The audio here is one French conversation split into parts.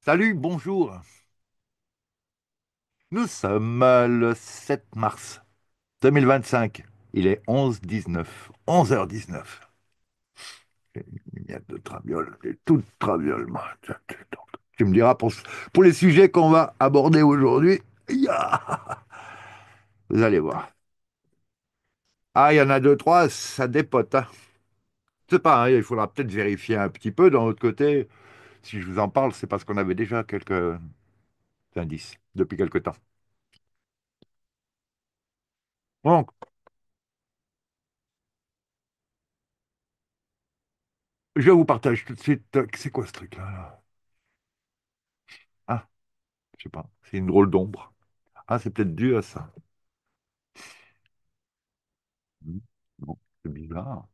Salut, bonjour. Nous sommes le 7 mars 2025. Il est 11h19. 11h19. Une miette de traviole, et toute traviole, moi. Tu me diras pour les sujets qu'on va aborder aujourd'hui. Vous allez voir. Ah, il y en a deux, trois, ça dépote, hein. Je sais pas, hein, il faudra peut-être vérifier un petit peu. D'un autre côté, si je vous en parle, c'est parce qu'on avait déjà quelques indices depuis quelque temps. Donc, je vous partage tout de suite. C'est quoi ce truc-là? Ah, je sais pas. C'est une drôle d'ombre. Ah, c'est peut-être dû à ça. Hmm. Bon, c'est bizarre.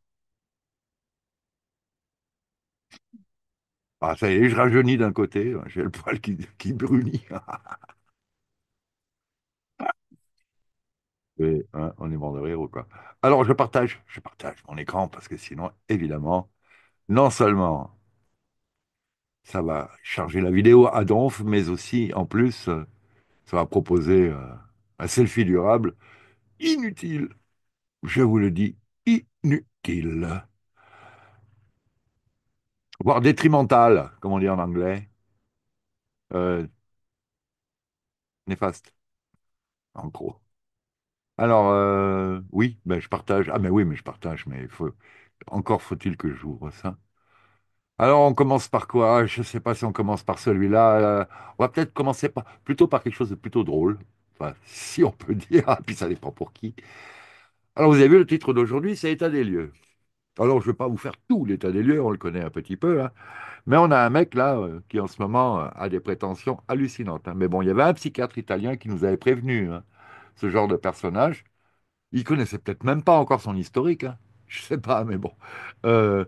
Ah, ça y est, je rajeunis d'un côté. J'ai le poil qui brunit. Et, hein, on est mort de rire ou quoi. Alors, je partage mon écran parce que sinon, évidemment, non seulement ça va charger la vidéo à donf, mais aussi, en plus, ça va proposer un selfie durable inutile. Je vous le dis, inutile. Voire détrimental, comme on dit en anglais. Euh, Néfaste, en gros. Alors, oui, ben, je partage. Ah, mais oui, mais je partage, mais encore faut-il que j'ouvre ça. Alors, on commence par quoi? Je ne sais pas si on commence par celui-là. On va peut-être commencer plutôt par quelque chose de plutôt drôle. Enfin, si on peut dire, ah, puis ça dépend pour qui. Alors, vous avez vu le titre d'aujourd'hui, c'est État des lieux. Alors, je ne vais pas vous faire tout l'état des lieux, on le connaît un petit peu, hein. Mais on a un mec là qui en ce moment a des prétentions hallucinantes, hein. Mais bon, il y avait un psychiatre italien qui nous avait prévenu, hein, ce genre de personnage. Il connaissait peut-être même pas encore son historique, hein. Je sais pas, mais bon. Euh,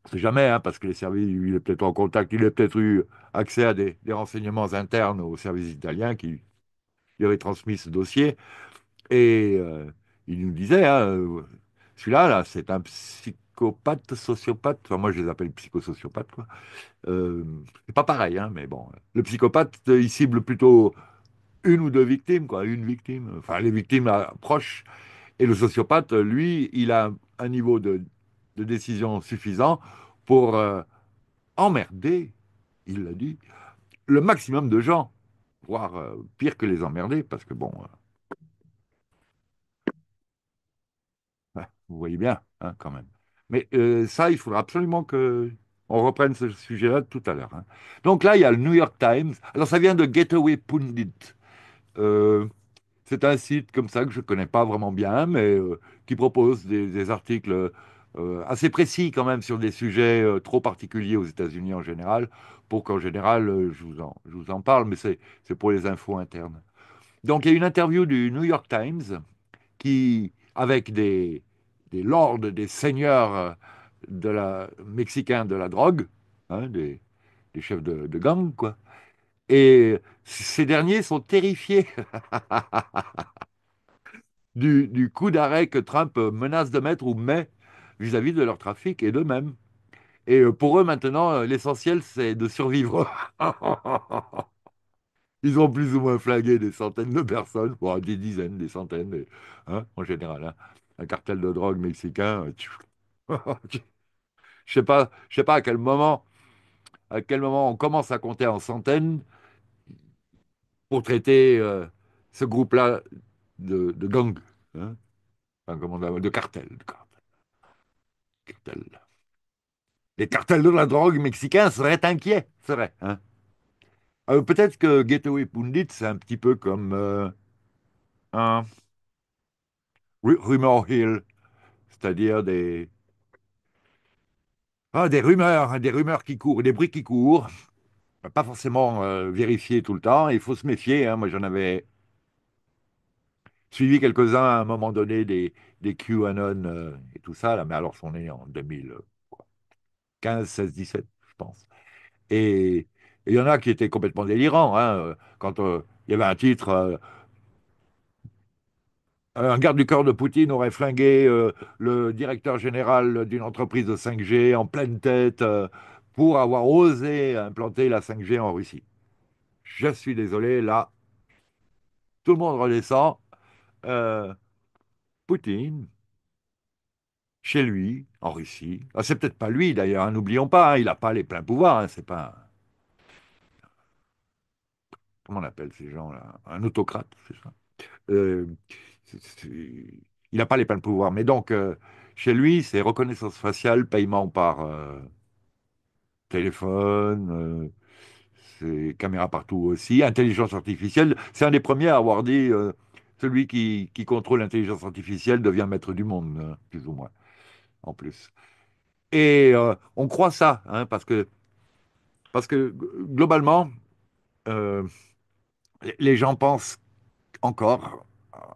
on sait jamais, hein, parce que les services, il est peut-être en contact, il a peut-être eu accès à des renseignements internes aux services italiens qui lui avaient transmis ce dossier. Et il nous disait, hein, celui-là, là, c'est un psychopathe, sociopathe. Enfin, moi, je les appelle psychosociopathes, quoi. Euh, c'est pas pareil, hein, mais bon. Le psychopathe, il cible plutôt une ou deux victimes, quoi, une victime. Enfin, les victimes proches. Et le sociopathe, lui, il a un niveau de décision suffisant pour emmerder, il l'a dit, le maximum de gens, voire pire que les emmerder, parce que bon, ouais, vous voyez bien, hein, quand même. Mais ça, il faudra absolument que on reprenne ce sujet-là tout à l'heure, hein. Donc là, il y a le New York Times. Alors, ça vient de Getaway Pundit. Euh, C'est un site comme ça que je ne connais pas vraiment bien, mais qui propose des articles assez précis quand même sur des sujets trop particuliers aux États-Unis en général, pour qu'en général je vous en parle, mais c'est pour les infos internes. Donc il y a une interview du New York Times avec des lords, des seigneurs mexicains de la drogue, hein, des chefs de gang, quoi. Et ces derniers sont terrifiés du coup d'arrêt que Trump menace de mettre ou met vis-à-vis de leur trafic et d'eux-mêmes. Et pour eux, maintenant, l'essentiel, c'est de survivre. Ils ont plus ou moins flagué des centaines de personnes, voire des dizaines, des centaines, hein, en général, hein. Un cartel de drogue mexicain. Je sais pas à quel moment on commence à compter en centaines pour traiter ce groupe-là de gang, hein. Enfin, de cartel, cartel. Les cartels de la drogue mexicains seraient inquiets, seraient, hein. Peut-être que Gateway Pundit, c'est un petit peu comme un Rumor Hill, c'est-à-dire des rumeurs, hein, des rumeurs qui courent, des bruits qui courent, pas forcément vérifiés tout le temps. Il faut se méfier, hein. Moi, j'en avais suivi quelques-uns à un moment donné, des QAnon et tout ça, là, mais alors, on est en 2015, 16, 17, je pense. Et il y en a qui étaient complètement délirants, hein. Quand il y avait un titre, un garde du corps de Poutine aurait flingué le directeur général d'une entreprise de 5G en pleine tête, pour avoir osé implanter la 5G en Russie. Je suis désolé, là, tout le monde redescend. Euh, Poutine, chez lui, en Russie. Ah, c'est peut-être pas lui d'ailleurs, hein, n'oublions pas, hein, il n'a pas les pleins pouvoirs, hein, c'est pas, comment on appelle ces gens-là? Un autocrate, c'est ça. Euh, il n'a pas les pleins pouvoirs. Mais donc, chez lui, c'est reconnaissance faciale, paiement par téléphone, c'est caméra partout aussi, intelligence artificielle. C'est un des premiers à avoir dit celui qui contrôle l'intelligence artificielle devient maître du monde, plus ou moins, en plus. Et on croit ça, hein, parce que globalement, euh, les gens pensent encore,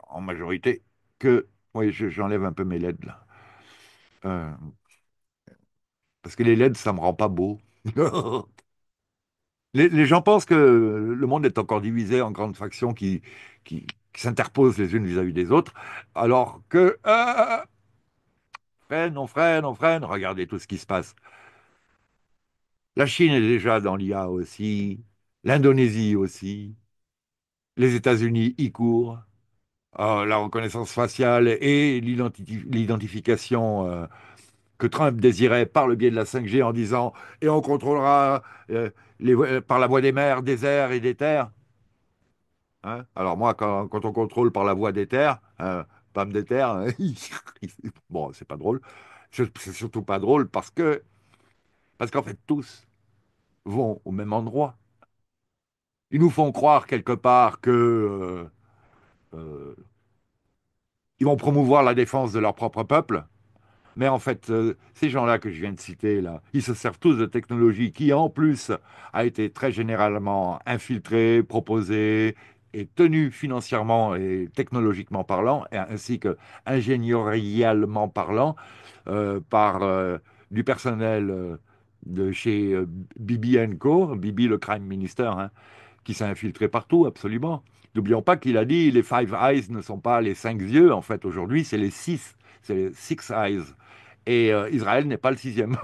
en majorité, que, oui, j'enlève un peu mes LED là. Euh, Parce que les LED, ça me rend pas beau. Les gens pensent que le monde est encore divisé en grandes factions qui s'interposent les unes vis-à-vis des autres, alors que freine, on freine, on freine. Regardez tout ce qui se passe. La Chine est déjà dans l'IA aussi, l'Indonésie aussi, les États-Unis y courent. La reconnaissance faciale et l'identification que Trump désirait par le biais de la 5G en disant et on contrôlera par la voie des mers, des airs et des terres. Hein. Alors moi, quand on contrôle par la voie des terres, pas des terres, hein, bon, c'est pas drôle. C'est surtout pas drôle parce qu'en fait tous vont au même endroit. Ils nous font croire quelque part que euh, ils vont promouvoir la défense de leur propre peuple. Mais en fait, ces gens-là que je viens de citer, là, ils se servent tous de technologie qui, en plus, a été très généralement infiltrée, proposée et tenue financièrement et technologiquement parlant, ainsi que ingénierialement parlant, par du personnel de chez Bibi Co, Bibi le Crime Minister, hein, qui s'est infiltré partout, absolument. N'oublions pas qu'il a dit les Five Eyes ne sont pas les cinq yeux, en fait, aujourd'hui, c'est les Six Eyes. Et Israël n'est pas le sixième.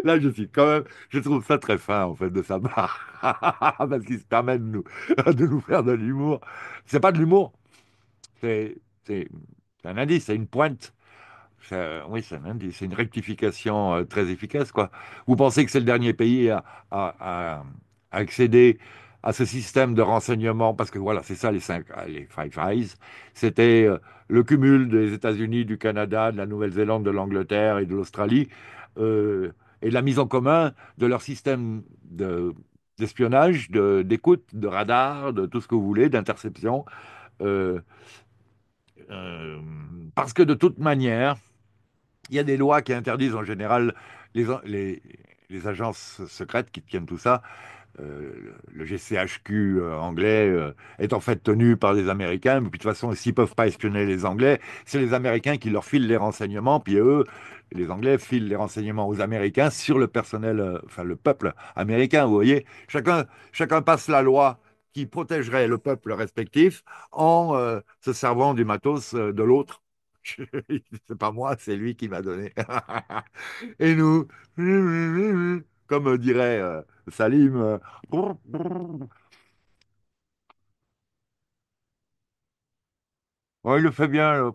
Là, je trouve ça très fin, en fait, de sa part. Parce qu'il se permet de nous faire de l'humour. C'est pas de l'humour, c'est c'est- c'est un indice, c'est une pointe. Oui, c'est un indice, c'est une rectification très efficace, quoi. Vous pensez que c'est le dernier pays à- à accéder à ce système de renseignement, parce que voilà, c'est ça les Five Eyes, c'était le cumul des États-Unis, du Canada, de la Nouvelle-Zélande, de l'Angleterre et de l'Australie, euh, et la mise en commun de leur système d'espionnage, d'écoute, de radar, de tout ce que vous voulez, d'interception. euh, euh, Parce que de toute manière, il y a des lois qui interdisent en général les, les, les agences secrètes qui tiennent tout ça. Euh, le GCHQ anglais est en fait tenu par des Américains, mais puis de toute façon, s'ils ne peuvent pas espionner les Anglais, c'est les Américains qui leur filent les renseignements, puis eux, les Anglais filent les renseignements aux Américains sur le personnel, enfin le peuple américain, vous voyez. Chacun passe la loi qui protégerait le peuple respectif en se servant du matos de l'autre. C'est pas moi, c'est lui qui m'a donné. Et nous, comme dirait Salim, ouais, il le fait bien.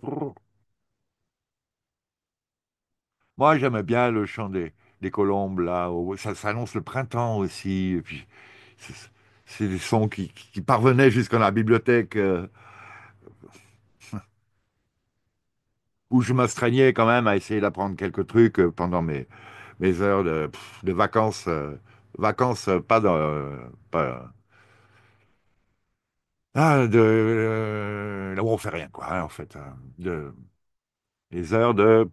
Moi, j'aimais bien le chant des colombes, là. Ça annonce le printemps aussi. Et puis, c'est c'est des sons qui parvenaient jusqu'à la bibliothèque, où je m'astreignais quand même à essayer d'apprendre quelques trucs pendant mes heures de vacances. Vacances, là où on fait rien, quoi, hein, en fait. Les heures de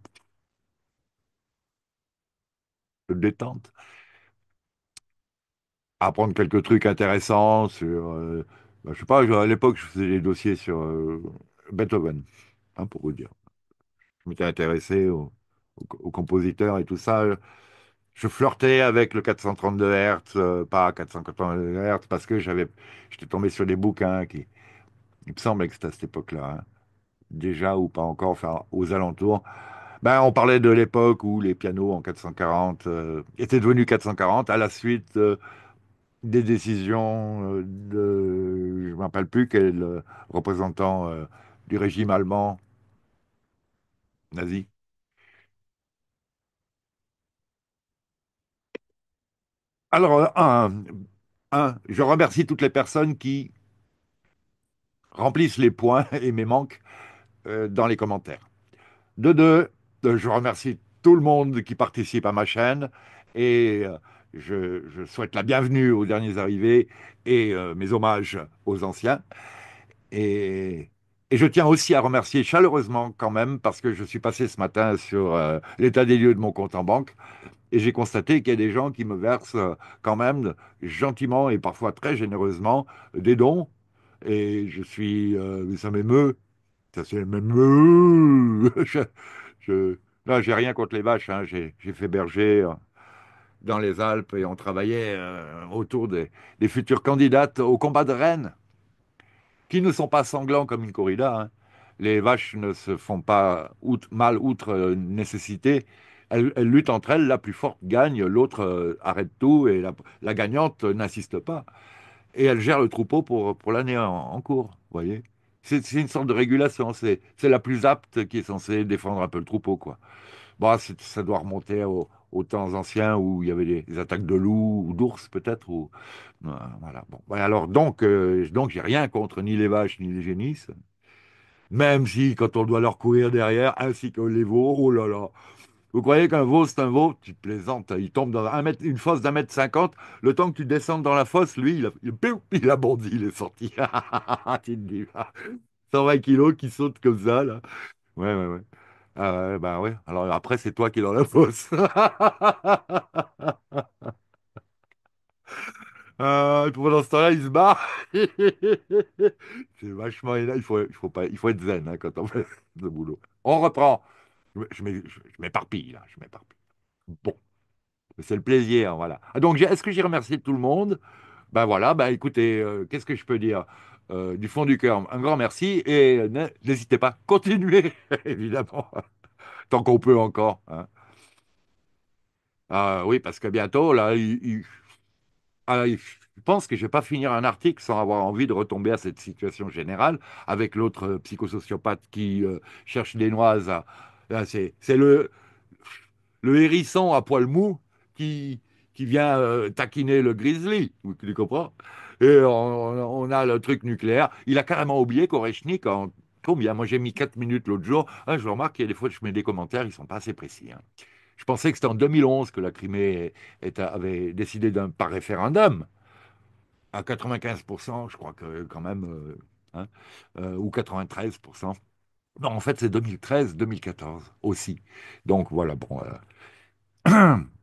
détente. Apprendre quelques trucs intéressants sur, je sais pas, à l'époque, je faisais des dossiers sur Beethoven, hein, pour vous dire. Je m'étais intéressé aux compositeurs et tout ça. Je flirtais avec le 432 Hertz, pas 482 Hertz, parce que j'étais tombé sur des bouquins il me semble que c'était à cette époque-là, hein, déjà ou pas encore, enfin, aux alentours. Ben, on parlait de l'époque où les pianos en 440 étaient devenus 440 à la suite des décisions de, je ne me rappelle plus quel représentant du régime allemand nazi. Alors, je remercie toutes les personnes qui remplissent les points et mes manques dans les commentaires. De deux, je remercie tout le monde qui participe à ma chaîne et je souhaite la bienvenue aux derniers arrivés et mes hommages aux anciens. Et, et je tiens aussi à remercier chaleureusement quand même parce que je suis passé ce matin sur l'état des lieux de mon compte en banque et j'ai constaté qu'il y a des gens qui me versent quand même gentiment et parfois très généreusement des dons. Et ça m'émeut, ça m'émeut. Je, là, j'ai rien contre les vaches, hein. J'ai fait berger dans les Alpes et on travaillait autour des futures candidates au combat de Rennes, qui ne sont pas sanglants comme une corrida, hein. Les vaches ne se font pas mal outre nécessité. Elles luttent entre elles, la plus forte gagne, l'autre arrête tout et la gagnante n'insiste pas. Et elle gère le troupeau pour l'année en cours, vous voyez. C'est une sorte de régulation, c'est la plus apte qui est censée défendre un peu le troupeau, quoi. Bon, ça doit remonter aux temps anciens où il y avait des attaques de loups ou d'ours peut-être. Voilà. Bon, ouais, alors donc j'ai rien contre ni les vaches ni les génisses, même si quand on doit leur courir derrière, ainsi que les veaux, oh là là. Vous croyez qu'un veau, c'est un veau? Tu plaisantes, il tombe dans une fosse d'1,50 m. Le temps que tu descendes dans la fosse, lui, il a bondi, il est sorti. Tu te dis, 120 kilos qui sautent comme ça, là. Ouais, ouais, ouais. Ah ouais, bah ouais. Alors après, c'est toi qui es dans la fosse. Pendant ce temps-là, il se barre. C'est vachement énorme. Il faut être zen hein, quand on fait ce boulot. On reprend. Je m'éparpille, là. Je m'éparpille. Bon, c'est le plaisir, voilà. Donc, est-ce que j'ai remercié tout le monde? Ben voilà, ben écoutez, qu'est-ce que je peux dire? Du fond du cœur, un grand merci et n'hésitez pas, continuez, évidemment, tant qu'on peut encore, hein. Ah oui, parce que bientôt, là, je pense que je vais pas finir un article sans avoir envie de retomber à cette situation générale avec l'autre psychosociopathe qui cherche des noises. Là, c'est le hérisson à poil mou qui, qui vient taquiner le grizzly, tu comprends? Et on a le truc nucléaire. Il a carrément oublié qu'Orechnik, en combien? Moi, j'ai mis 4 minutes l'autre jour. Ah, je remarque qu'il y a des fois, je mets des commentaires, ils sont pas assez précis, hein. Je pensais que c'était en 2011 que la Crimée avait décidé par référendum à 95%, je crois que quand même, hein, ou 93%. Non, en fait, c'est 2013-2014 aussi. Donc voilà, bon.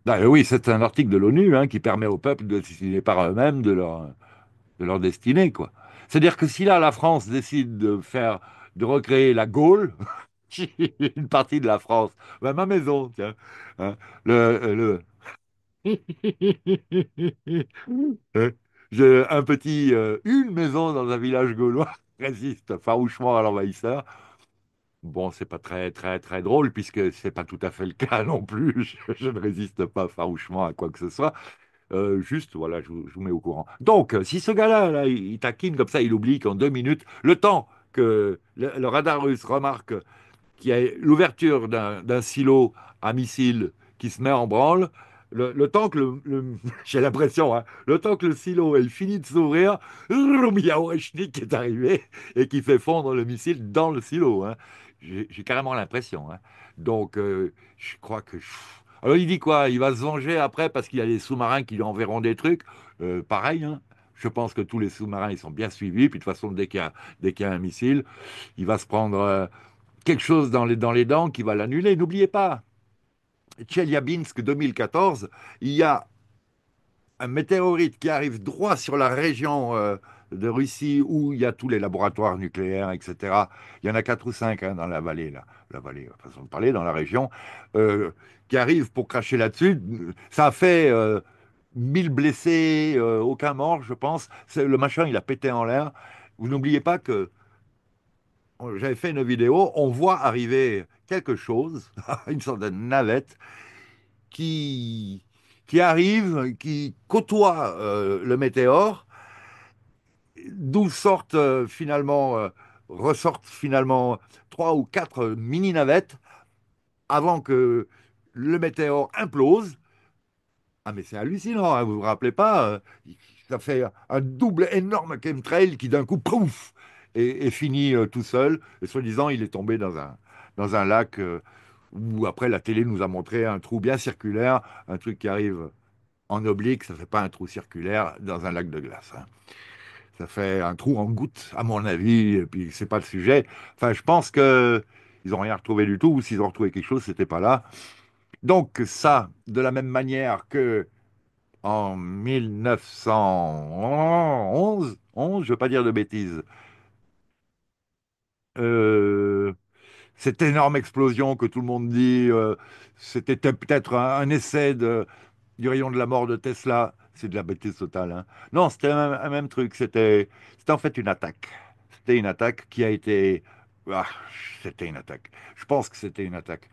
Oui, c'est un article de l'ONU hein, qui permet aux peuples de décider par eux-mêmes de leur destinée, quoi. C'est-à-dire que si là, la France décide de recréer la Gaule, une partie de la France, ben, ma maison, tiens, hein, le, Hein, une maison dans un village gaulois résiste farouchement à l'envahisseur. Bon, c'est pas très, très, très drôle puisque c'est pas tout à fait le cas non plus. Je ne résiste pas farouchement à quoi que ce soit. Juste, voilà, je vous mets au courant. Donc, si ce gars-là, là, il taquine comme ça, il oublie qu'en 2 minutes, le temps que le radar russe remarque qu'il y a l'ouverture d'un silo à missiles qui se met en branle, le temps que j'ai l'impression, hein, le temps que le silo elle finit de s'ouvrir, il y a Oreshnik qui est arrivé et qui fait fondre le missile dans le silo, hein. J'ai carrément l'impression, hein. Donc, je crois que. Alors, il dit quoi? Il va se venger après parce qu'il y a des sous-marins qui lui enverront des trucs. Pareil, hein. Je pense que tous les sous-marins, ils sont bien suivis. Puis, de toute façon, dès qu'il y a un missile, il va se prendre quelque chose dans les dents qui va l'annuler. N'oubliez pas, Tcheliabinsk 2014, il y a un météorite qui arrive droit sur la région de Russie où il y a tous les laboratoires nucléaires, etc. Il y en a quatre ou cinq hein, dans la vallée, là. La vallée, façon de parler, dans la région, euh, qui arrivent pour cracher là-dessus. Ça a fait 1000 blessés, aucun mort, je pense. Le machin, il a pété en l'air. Vous n'oubliez pas que j'avais fait une vidéo, on voit arriver quelque chose, une sorte de navette, qui, qui arrive, qui côtoie le météore, d'où sortent ressortent finalement trois ou quatre mini-navettes avant que le météore implose. Ah mais c'est hallucinant, hein, vous vous rappelez pas, ça fait un double énorme chemtrail qui d'un coup, pouf, et finit tout seul. Et soi-disant, il est tombé dans un lac où après la télé nous a montré un trou bien circulaire, un truc qui arrive en oblique, ça fait pas un trou circulaire dans un lac de glace, hein. Ça fait un trou en goutte, à mon avis, et puis c'est pas le sujet. Enfin, je pense que ils ont rien retrouvé du tout, ou s'ils ont retrouvé quelque chose, c'était pas là. Donc ça, de la même manière que en 1911, je ne veux pas dire de bêtises, euh, cette énorme explosion que tout le monde dit, c'était peut-être un essai du rayon de la mort de Tesla. C'est de la bêtise totale, hein. Non, c'était un même truc. C'était en fait une attaque. C'était une attaque qui a été. Ah, c'était une attaque. Je pense que c'était une attaque.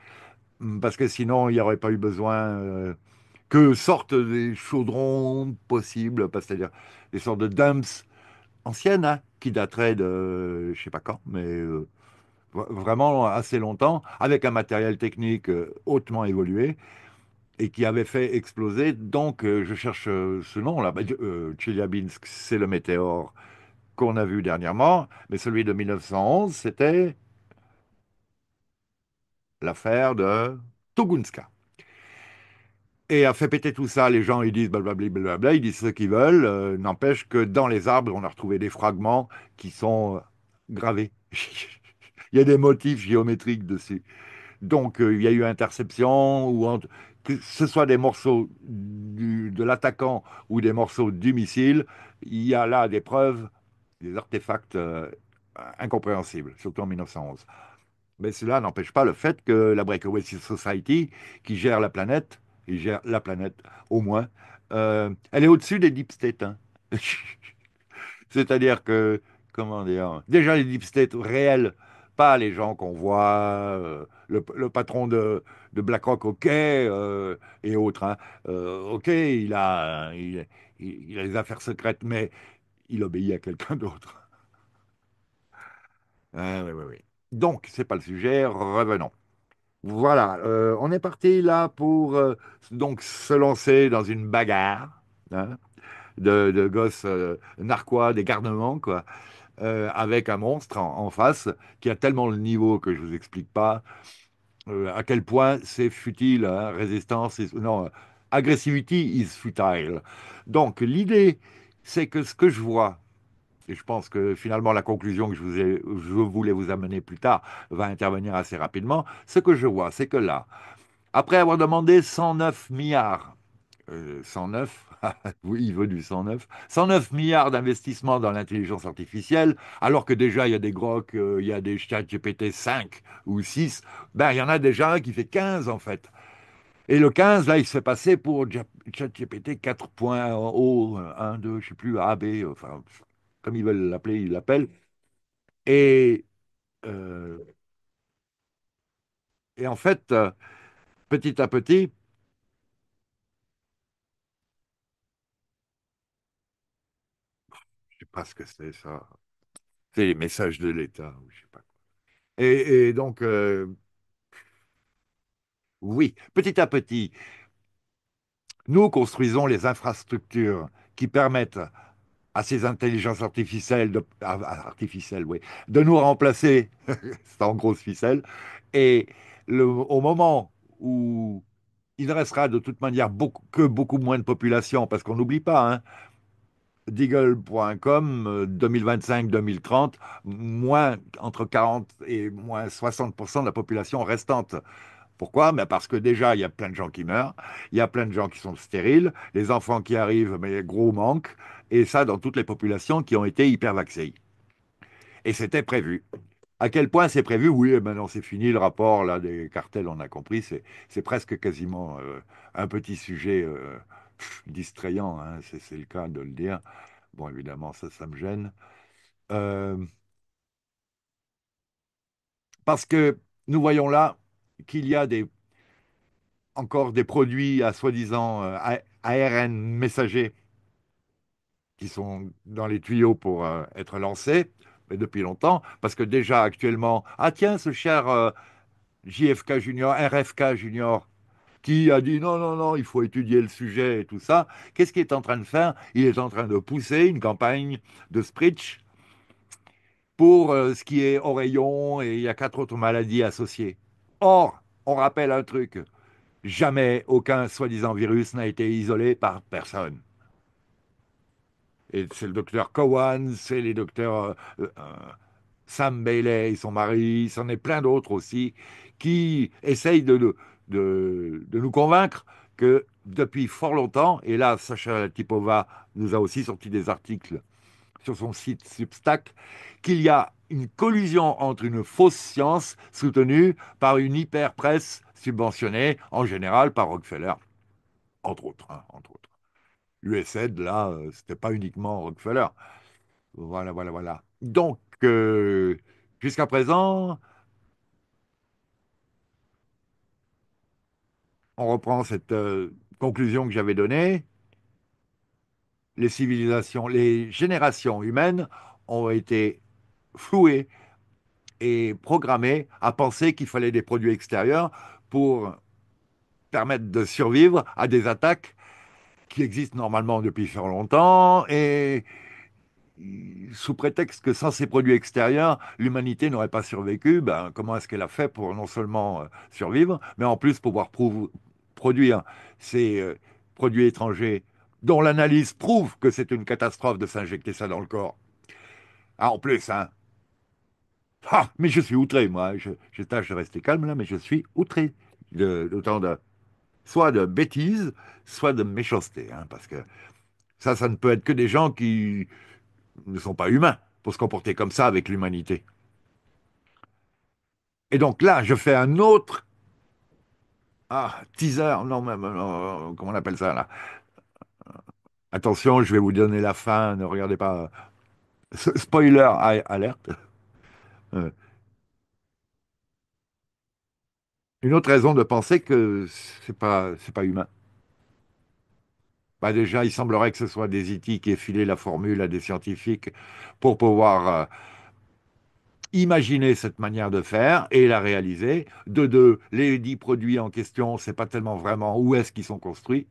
Parce que sinon, il n'y aurait pas eu besoin que sortent des chaudrons possibles, c'est-à-dire des sortes de dumps anciennes, hein, qui dateraient de je sais pas quand, mais vraiment assez longtemps, avec un matériel technique hautement évolué et qui avait fait exploser. Donc, je cherche ce nom-là. Tcheliabinsk, c'est le météore qu'on a vu dernièrement, mais celui de 1911, c'était l'affaire de Tunguska. Et a fait péter tout ça, les gens ils disent blablabla, blablabla, ils disent ce qu'ils veulent. N'empêche que dans les arbres, on a retrouvé des fragments qui sont gravés. Il y a des motifs géométriques dessus. Donc il y a eu interception, que ce soit des morceaux de l'attaquant ou des morceaux du missile, il y a là des preuves, des artefacts incompréhensibles, surtout en 1911. Mais cela n'empêche pas le fait que la Breakaway Society, qui gère la planète, qui gère la planète au moins, elle est au-dessus des deep states, hein. C'est-à-dire que, comment dire, déjà les deep states réels, pas les gens qu'on voit, le patron de BlackRock, ok, et autres, hein. Ok, il a des affaires secrètes, mais il obéit à quelqu'un d'autre. Ah, oui, oui, oui. Donc, c'est pas le sujet, revenons. Voilà, on est parti là pour donc se lancer dans une bagarre, hein, de gosses narquois, des garnements, quoi, avec un monstre en face qui a tellement le niveau que je vous explique pas à quel point c'est futile, hein, non, aggressivity is futile. Donc l'idée, c'est que ce que je vois, et je pense que finalement la conclusion que je voulais vous amener plus tard va intervenir assez rapidement, ce que je vois, c'est que là, après avoir demandé 109 milliards, 109, oui, il veut du 109, 109 milliards d'investissements dans l'intelligence artificielle, alors que déjà il y a des Grok, il y a des ChatGPT 5 ou 6, ben il y en a déjà un qui fait 15 en fait. Et le 15, là, il se fait passer pour ChatGPT 4.0, 1, 2, je sais plus, A, B, enfin, comme ils veulent l'appeler, ils l'appellent. Et, euh, et en fait, petit à petit, je sais pas ce que c'est ça. C'est les messages de l'État, ou je sais pas. Et donc, oui, petit à petit, nous construisons les infrastructures qui permettent à ces intelligences artificielles, oui, de nous remplacer, c'est en grosse ficelle, et au moment où il ne restera de toute manière que beaucoup moins de population, parce qu'on n'oublie pas, hein, Deagle.com, 2025-2030, moins entre 40 et moins 60% de la population restante. Pourquoi? Ben parce que déjà, il y a plein de gens qui meurent, il y a plein de gens qui sont stériles, les enfants qui arrivent, mais gros manque, et ça dans toutes les populations qui ont été hypervaxées. Et c'était prévu. À quel point c'est prévu? Oui, maintenant c'est fini le rapport là des cartels, on a compris, c'est presque quasiment un petit sujet distrayant, hein, c'est le cas de le dire. Bon, évidemment, ça me gêne. Euh, Parce que nous voyons là. qu'il y a encore des produits à soi-disant ARN messagers qui sont dans les tuyaux pour être lancés, mais depuis longtemps, parce que déjà actuellement, ah tiens, ce cher JFK Junior, RFK Junior, qui a dit non, non, non, il faut étudier le sujet et tout ça, qu'est-ce qu'il est en train de faire? Il est en train de pousser une campagne de Spritz pour ce qui est oreillons et il y a quatre autres maladies associées. Or, on rappelle un truc, jamais aucun soi-disant virus n'a été isolé par personne. Et c'est le docteur Cowan, c'est les docteurs Sam Bailey et son mari, c'en est plein d'autres aussi, qui essayent de nous convaincre que depuis fort longtemps, et là, Sacha Latipova nous a aussi sorti des articles sur son site Substack, qu'il y a une collusion entre une fausse science soutenue par une hyper-presse subventionnée, en général par Rockefeller, entre autres. Hein, entre autres. USAID, là, c'était pas uniquement Rockefeller. Voilà, voilà, voilà. Donc, jusqu'à présent, on reprend cette conclusion que j'avais donnée. Les civilisations, les générations humaines ont été flouées et programmées à penser qu'il fallait des produits extérieurs pour permettre de survivre à des attaques qui existent normalement depuis fort longtemps et sous prétexte que sans ces produits extérieurs, l'humanité n'aurait pas survécu, ben, comment est-ce qu'elle a fait pour non seulement survivre, mais en plus pouvoir produire ces produits étrangers dont l'analyse prouve que c'est une catastrophe de s'injecter ça dans le corps. Ah, en plus, hein. Ah, mais je suis outré, moi. Je tâche de rester calme là, mais je suis outré d'autant de, soit de bêtises, soit de méchanceté, hein, parce que ça ne peut être que des gens qui ne sont pas humains pour se comporter comme ça avec l'humanité. Et donc là, je fais un autre teaser, non, comment on appelle ça là? Attention, je vais vous donner la fin, ne regardez pas. Spoiler alerte. Euh, une autre raison de penser que c'est pas humain. Bah déjà, il semblerait que ce soit des IT qui aient filé la formule à des scientifiques pour pouvoir imaginer cette manière de faire et la réaliser. De deux, les 10 produits en question, on ne sait pas tellement vraiment où est-ce qu'ils sont construits.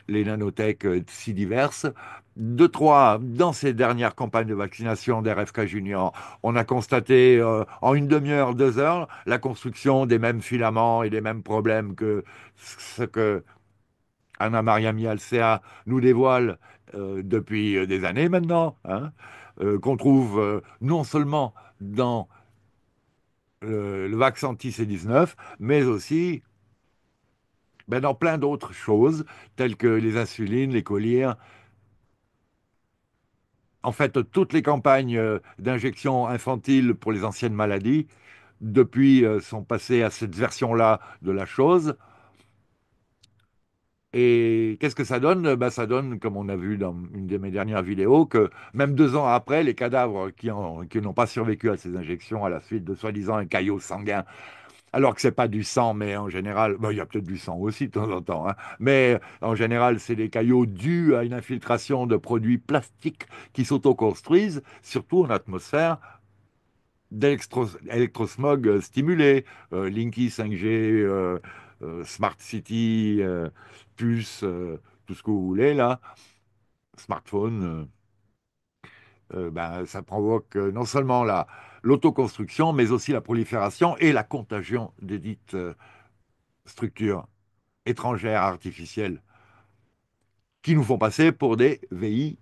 Les nanotech si diverses. De trois, dans ces dernières campagnes de vaccination d'RFK Junior, on a constaté en une demi-heure, 2 heures, la construction des mêmes filaments et des mêmes problèmes que ce que Anna Maria Mialcea nous dévoile depuis des années maintenant, hein, qu'on trouve non seulement dans le vaccin anti-C19, mais aussi ben, dans plein d'autres choses, telles que les insulines, les collyres. En fait, toutes les campagnes d'injection infantile pour les anciennes maladies, depuis, sont passées à cette version-là de la chose. Et qu'est-ce que ça donne? Ben, ça donne, comme on a vu dans une de mes dernières vidéos, que même 2 ans après, les cadavres qui n'ont pas survécu à ces injections à la suite de soi-disant un caillot sanguin, alors que c'est pas du sang, mais en général, ben, il y a peut-être du sang aussi de temps en temps, hein, mais en général, c'est des caillots dus à une infiltration de produits plastiques qui s'autoconstruisent, surtout en atmosphère, d'électrosmog stimulé, Linky 5G, Smart City, puce, tout ce que vous voulez là, smartphone, ben, ça provoque non seulement l'autoconstruction, mais aussi la prolifération et la contagion des dites structures étrangères artificielles qui nous font passer pour des VIRUS.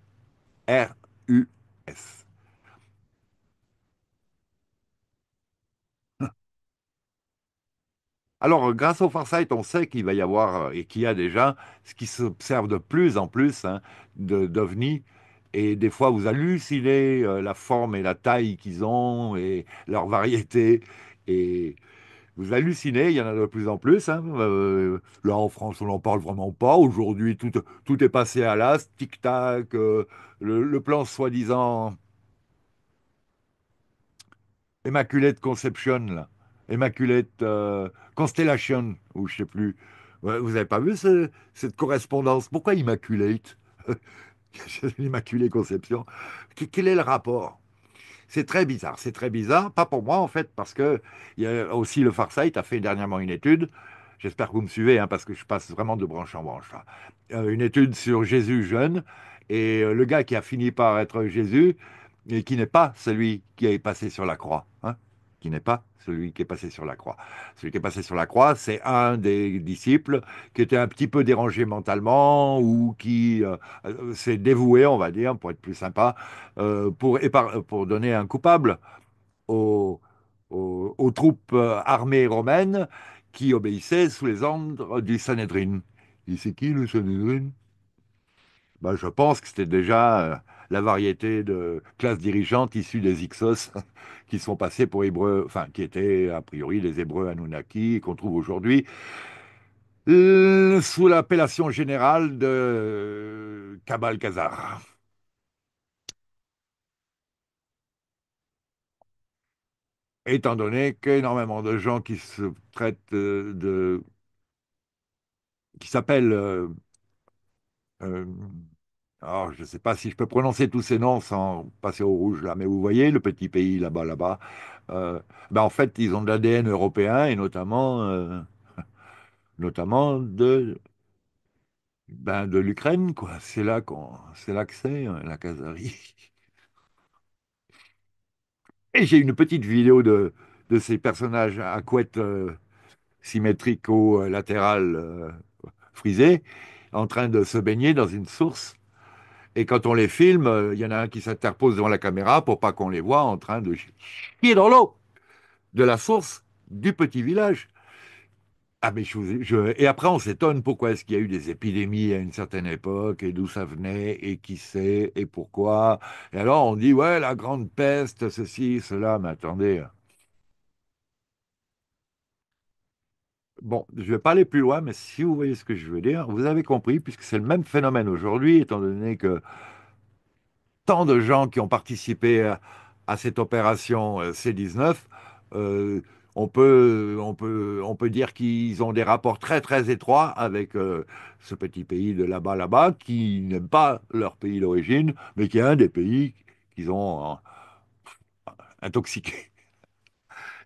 Alors, grâce au Farsight, on sait qu'il va y avoir, et qu'il y a déjà, ce qui s'observe de plus en plus hein, d'ovnis. Et des fois, vous hallucinez la forme et la taille qu'ils ont et leur variété. Et vous hallucinez, il y en a de plus en plus. Hein. Là, en France, on n'en parle vraiment pas. Aujourd'hui, tout est passé à l'as, tic-tac, le plan soi-disant Immaculate Conception, là. Immaculate Constellation, ou je sais plus. Ouais, vous avez pas vu cette correspondance? Pourquoi Immaculate? L'Immaculée Conception. Quel est le rapport? C'est très bizarre, c'est très bizarre. Pas pour moi en fait, parce que il y a aussi le Farsight a fait dernièrement une étude. J'espère que vous me suivez, hein, parce que je passe vraiment de branche en branche, là. Une étude sur Jésus jeune et le gars qui a fini par être Jésus et qui n'est pas celui qui est passé sur la croix, hein, qui n'est pas celui qui est passé sur la croix. Celui qui est passé sur la croix, c'est un des disciples qui était un petit peu dérangé mentalement ou qui s'est dévoué, on va dire, pour être plus sympa, pour donner un coupable aux, aux troupes armées romaines qui obéissaient sous les ordres du Sanhédrin. Et c'est qui le Sanhédrin? Ben, je pense que c'était déjà la variété de classes dirigeantes issues des Hyksos qui sont passés pour Hébreux, enfin qui étaient a priori les Hébreux Anunnaki qu'on trouve aujourd'hui sous l'appellation générale de Kabal Khazar. Étant donné qu'énormément de gens qui se traitent qui s'appellent, euh, alors je ne sais pas si je peux prononcer tous ces noms sans passer au rouge là, mais vous voyez le petit pays là-bas, là-bas, euh, ben en fait ils ont de l'ADN européen et notamment de l'Ukraine, quoi. C'est là que c'est, la Khazarie. Et j'ai une petite vidéo de ces personnages à couette symétrico-latérale frisée en train de se baigner dans une source. Et quand on les filme, il y en a un qui s'interpose devant la caméra pour pas qu'on les voit en train de chier dans l'eau de la source du petit village. Ah mais et après on s'étonne pourquoi est-ce qu'il y a eu des épidémies à une certaine époque et d'où ça venait et qui sait et pourquoi. Et alors on dit ouais la grande peste, ceci, cela, mais attendez. Bon, je vais pas aller plus loin, mais si vous voyez ce que je veux dire, vous avez compris, puisque c'est le même phénomène aujourd'hui, étant donné que tant de gens qui ont participé à cette opération C-19, euh, on peut dire qu'ils ont des rapports très très étroits avec ce petit pays de là-bas, là-bas, qui n'aime pas leur pays d'origine, mais qui est un des pays qu'ils ont intoxiqué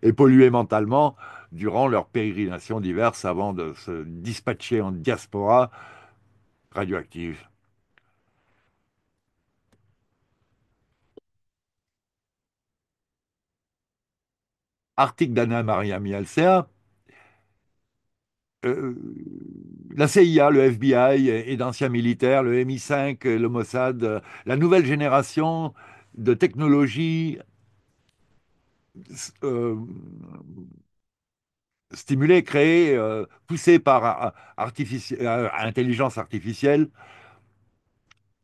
et pollué mentalement durant leurs pérégrinations diverses avant de se dispatcher en diaspora radioactive. Article d'Anna Maria Mialcea, euh, la CIA, le FBI et d'anciens militaires, le MI5, le Mossad, la nouvelle génération de technologies euh, stimulées, créées, poussées par intelligence artificielle,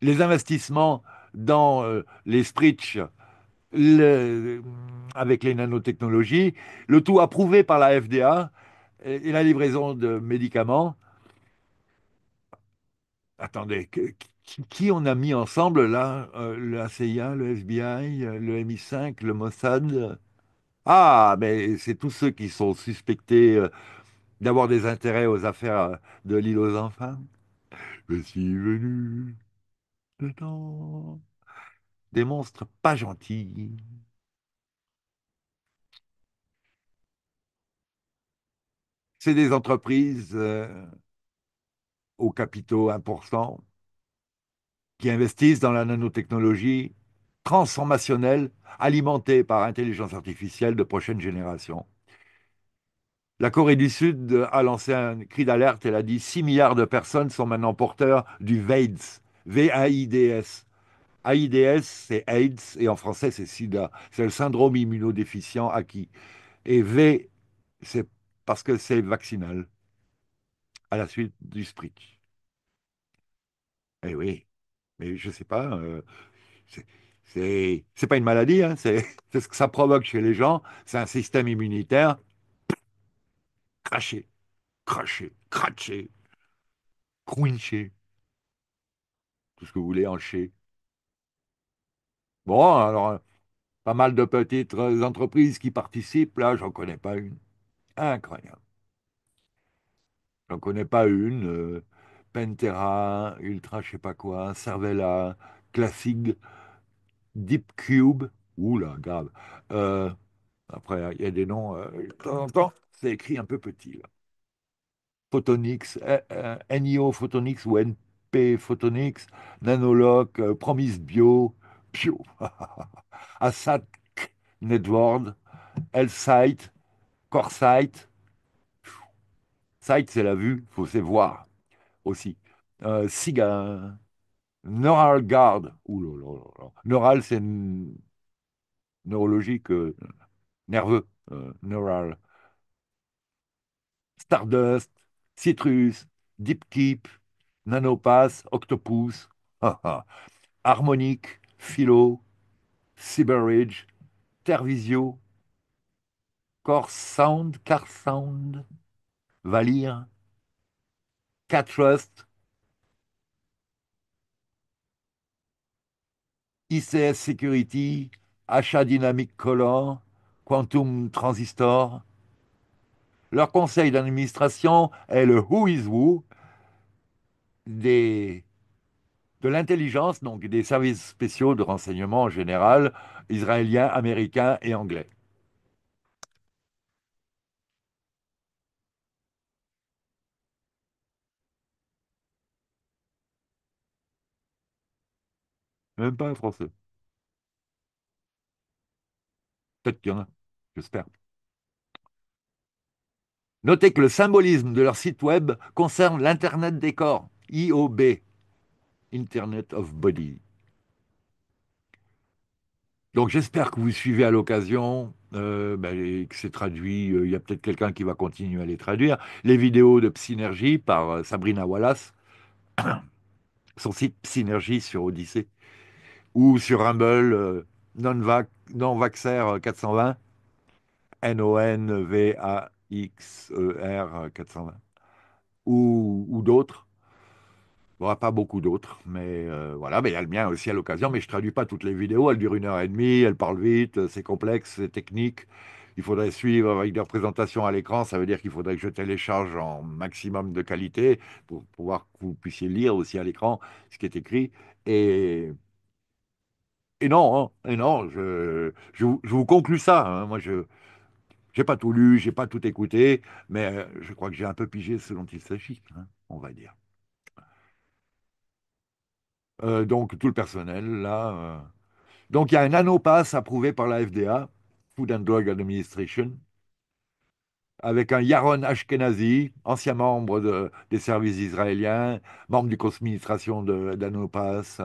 les investissements dans les Spritch le- avec les nanotechnologies, le tout approuvé par la FDA et la livraison de médicaments. Attendez, qui on a mis ensemble là? La CIA, le FBI, le MI5, le Mossad? Ah, mais c'est tous ceux qui sont suspectés d'avoir des intérêts aux affaires de l'île aux enfants. Je suis venu le temps des monstres pas gentils. C'est des entreprises aux capitaux importants qui investissent dans la nanotechnologie transformationnelle alimentée par intelligence artificielle de prochaine génération. La Corée du Sud a lancé un cri d'alerte. Elle a dit 6 milliards de personnes sont maintenant porteurs du VAIDS. V-A-I-D-S. AIDS, c'est AIDS, et en français, c'est SIDA. C'est le syndrome immunodéficient acquis. Et V, c'est parce que c'est vaccinal, à la suite du SPRIC. Eh oui, mais je sais pas, c'est c'est pas une maladie, hein, c'est ce que ça provoque chez les gens. C'est un système immunitaire craché, craché, craché, crouinché, tout ce que vous voulez en chez. Bon, alors, pas mal de petites entreprises qui participent, là, j'en connais pas une. Incroyable. J'en connais pas une. Pantera, Ultra, je sais pas quoi, Cervella, Classic, Deep Cube. Oula, grave. Euh, Après, il y a des noms, de temps en temps, c'est écrit un peu petit, là. Photonics, NIO Photonics ou NP Photonics, Nanolog, Promise Bio, Pio, Asat Networld, Elsight, Coresight. Sight, c'est la vue, faut c'est voir aussi. SIGA, Neural Guard. Ouh là là là là. Neural, c'est neurologique, nerveux. Neural. Stardust, Citrus, DeepKeep, NanoPass, Octopus, Harmonic, Philo, CyberRidge, Tervisio, Core Sound, Car Sound, Valir, Catrust, ICS Security, Achat Dynamic Color, Quantum Transistor. Leur conseil d'administration est le Who is Who des, de l'intelligence, donc des services spéciaux de renseignement en général, israéliens, américains et anglais. Même pas un français. Peut-être qu'il y en a, j'espère. Notez que le symbolisme de leur site web concerne l'Internet des corps, IOB, Internet of Body. Donc j'espère que vous suivez à l'occasion, et que c'est traduit. Il y a peut-être quelqu'un qui va continuer à les traduire. Les vidéos de Psynergie par Sabrina Wallace, son site Psynergie sur Odyssée, ou sur Rumble, Non-Vaxxer 420, NONVAXER 420, ou d'autres. Il n'y aura pas beaucoup d'autres, mais voilà, mais il y a le mien aussi à l'occasion, mais je ne traduis pas toutes les vidéos, elles durent 1 heure et demie, elles parlent vite, c'est complexe, c'est technique. Il faudrait suivre avec des représentations à l'écran, ça veut dire qu'il faudrait que je télécharge en maximum de qualité pour pouvoir que vous puissiez lire aussi à l'écran ce qui est écrit. Et, et non, hein, et non, je vous conclus ça, hein. Moi, je n'ai pas tout lu, j'ai pas tout écouté, mais je crois que j'ai un peu pigé ce dont il s'agit, hein, on va dire. Donc tout le personnel, là. Donc, il y a un nanopass approuvé par la FDA, Food and Drug Administration, avec un Yaron Ashkenazi, ancien membre des services israéliens, membre du conseil d'administration d'Anopass,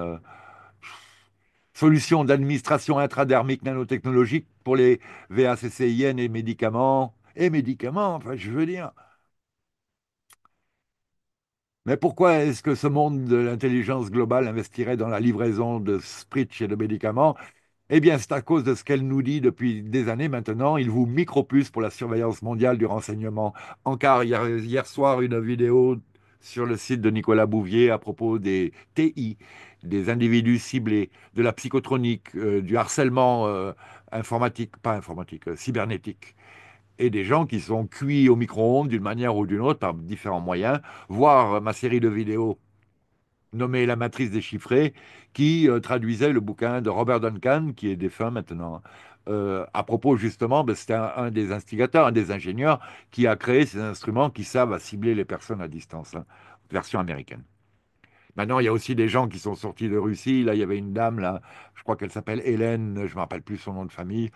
solution d'administration intradermique nanotechnologique pour les VACCIN et médicaments. Et médicaments, enfin, je veux dire. Mais pourquoi est-ce que ce monde de l'intelligence globale investirait dans la livraison de spritz et de médicaments? Eh bien, c'est à cause de ce qu'elle nous dit depuis des années maintenant. Il vous micropuce pour la surveillance mondiale du renseignement. Encore hier soir, une vidéo sur le site de Nicolas Bouvier à propos des TI, des individus ciblés, de la psychotronique, du harcèlement informatique, pas informatique, cybernétique, et des gens qui sont cuits au micro-ondes d'une manière ou d'une autre par différents moyens. Voir ma série de vidéos nommé La matrice déchiffrée, qui traduisait le bouquin de Robert Duncan, qui est défunt maintenant, à propos justement, ben, c'était un des instigateurs, un des ingénieurs qui a créé ces instruments qui servent à cibler les personnes à distance, hein, version américaine. Maintenant, il y a aussi des gens qui sont sortis de Russie. Là, il y avait une dame, là, je crois qu'elle s'appelle Hélène, je ne me rappelle plus son nom de famille,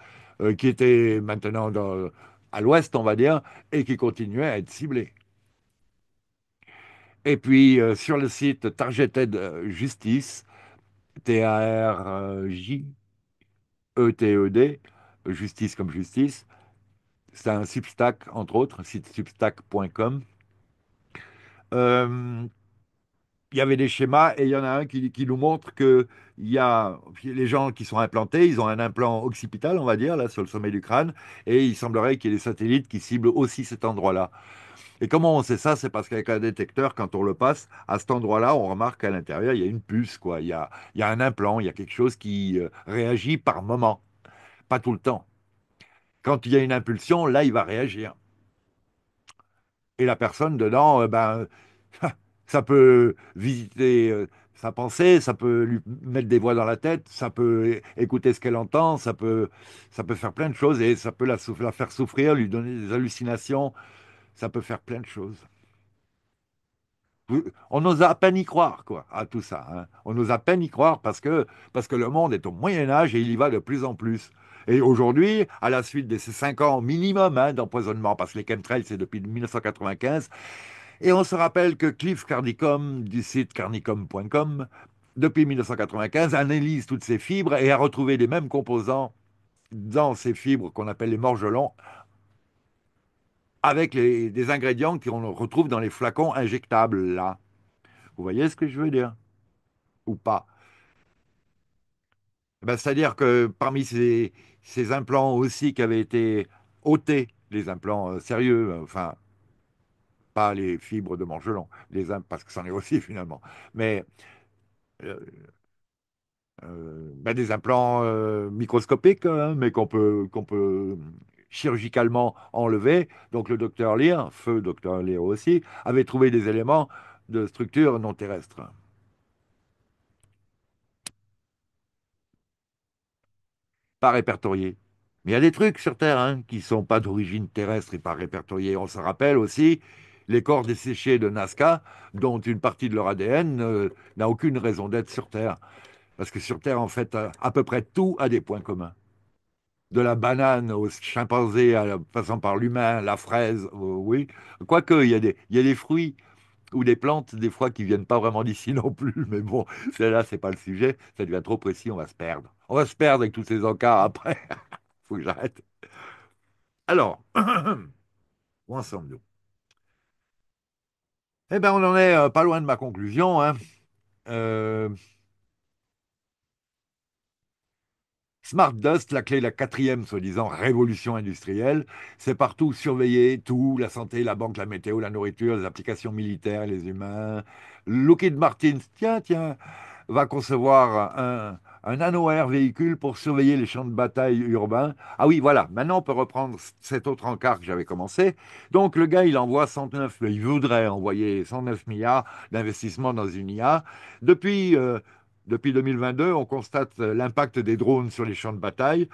qui était maintenant à l'ouest, on va dire, et qui continuait à être ciblée. Et puis, sur le site Targeted Justice, Tarjeted, justice comme justice. C'est un Substack, entre autres, un site substack.com. Euh, il y avait des schémas et il y en a un qui nous montre que il y a les gens qui sont implantés, ils ont un implant occipital, on va dire, là, sur le sommet du crâne, et il semblerait qu'il y ait des satellites qui ciblent aussi cet endroit-là. Et comment on sait ça? C'est parce qu'avec un détecteur, quand on le passe, à cet endroit-là, on remarque qu'à l'intérieur, il y a une puce, quoi. Il y a un implant, il y a quelque chose qui réagit par moment, pas tout le temps. Quand il y a une impulsion, là, il va réagir. Et la personne dedans, ben, ça peut visiter sa pensée, ça peut lui mettre des voix dans la tête, ça peut écouter ce qu'elle entend, ça peut faire plein de choses et ça peut la faire souffrir, lui donner des hallucinations, ça peut faire plein de choses. On n'ose à peine y croire, quoi, à tout ça, hein. On n'ose à peine y croire parce que le monde est au Moyen Âge et il y va de plus en plus. Et aujourd'hui, à la suite de ces 5 ans minimum hein, d'empoisonnement, parce que les chemtrails, c'est depuis 1995, et on se rappelle que Cliff Carnicom, du site carnicom.com, depuis 1995, analyse toutes ces fibres et a retrouvé les mêmes composants dans ces fibres qu'on appelle les morgelons, avec des ingrédients qu'on retrouve dans les flacons injectables, là. Vous voyez ce que je veux dire? Ou pas? Eh ben, c'est-à-dire que parmi ces implants aussi qui avaient été ôtés, les implants sérieux, enfin, pas les fibres de Morgelon, parce que c'en est aussi finalement, mais euh, ben, des implants microscopiques, hein, mais qu'on peut chirurgicalement enlever. Donc le docteur Lear, feu docteur Lear aussi, avait trouvé des éléments de structure non terrestre, pas répertoriés. Mais il y a des trucs sur Terre hein, qui ne sont pas d'origine terrestre et pas répertoriés. On se rappelle aussi les corps desséchés de Nazca, dont une partie de leur ADN n'a aucune raison d'être sur Terre. Parce que sur Terre, en fait, à peu près tout a des points communs. De la banane au chimpanzé, passant par l'humain, la fraise, oui. Quoique, il y a des fruits ou des plantes, des fois, qui viennent pas vraiment d'ici non plus. Mais bon, celle-là, c'est pas le sujet. Ça devient trop précis, on va se perdre. On va se perdre avec tous ces encarts après. Faut que j'arrête. Alors, où en sommes-nous? Eh bien, on en est pas loin de ma conclusion, hein. Euh, Smart Dust, la clé de la quatrième, soi-disant, révolution industrielle, c'est partout surveiller tout, la santé, la banque, la météo, la nourriture, les applications militaires, les humains. Lockheed Martin, tiens, va concevoir un nano-air véhicule pour surveiller les champs de bataille urbains. Ah oui, voilà, maintenant on peut reprendre cet autre encart que j'avais commencé. Donc le gars, il envoie 109, il voudrait envoyer 109 milliards d'investissements dans une IA. Depuis, euh, depuis 2022, on constate l'impact des drones sur les champs de bataille.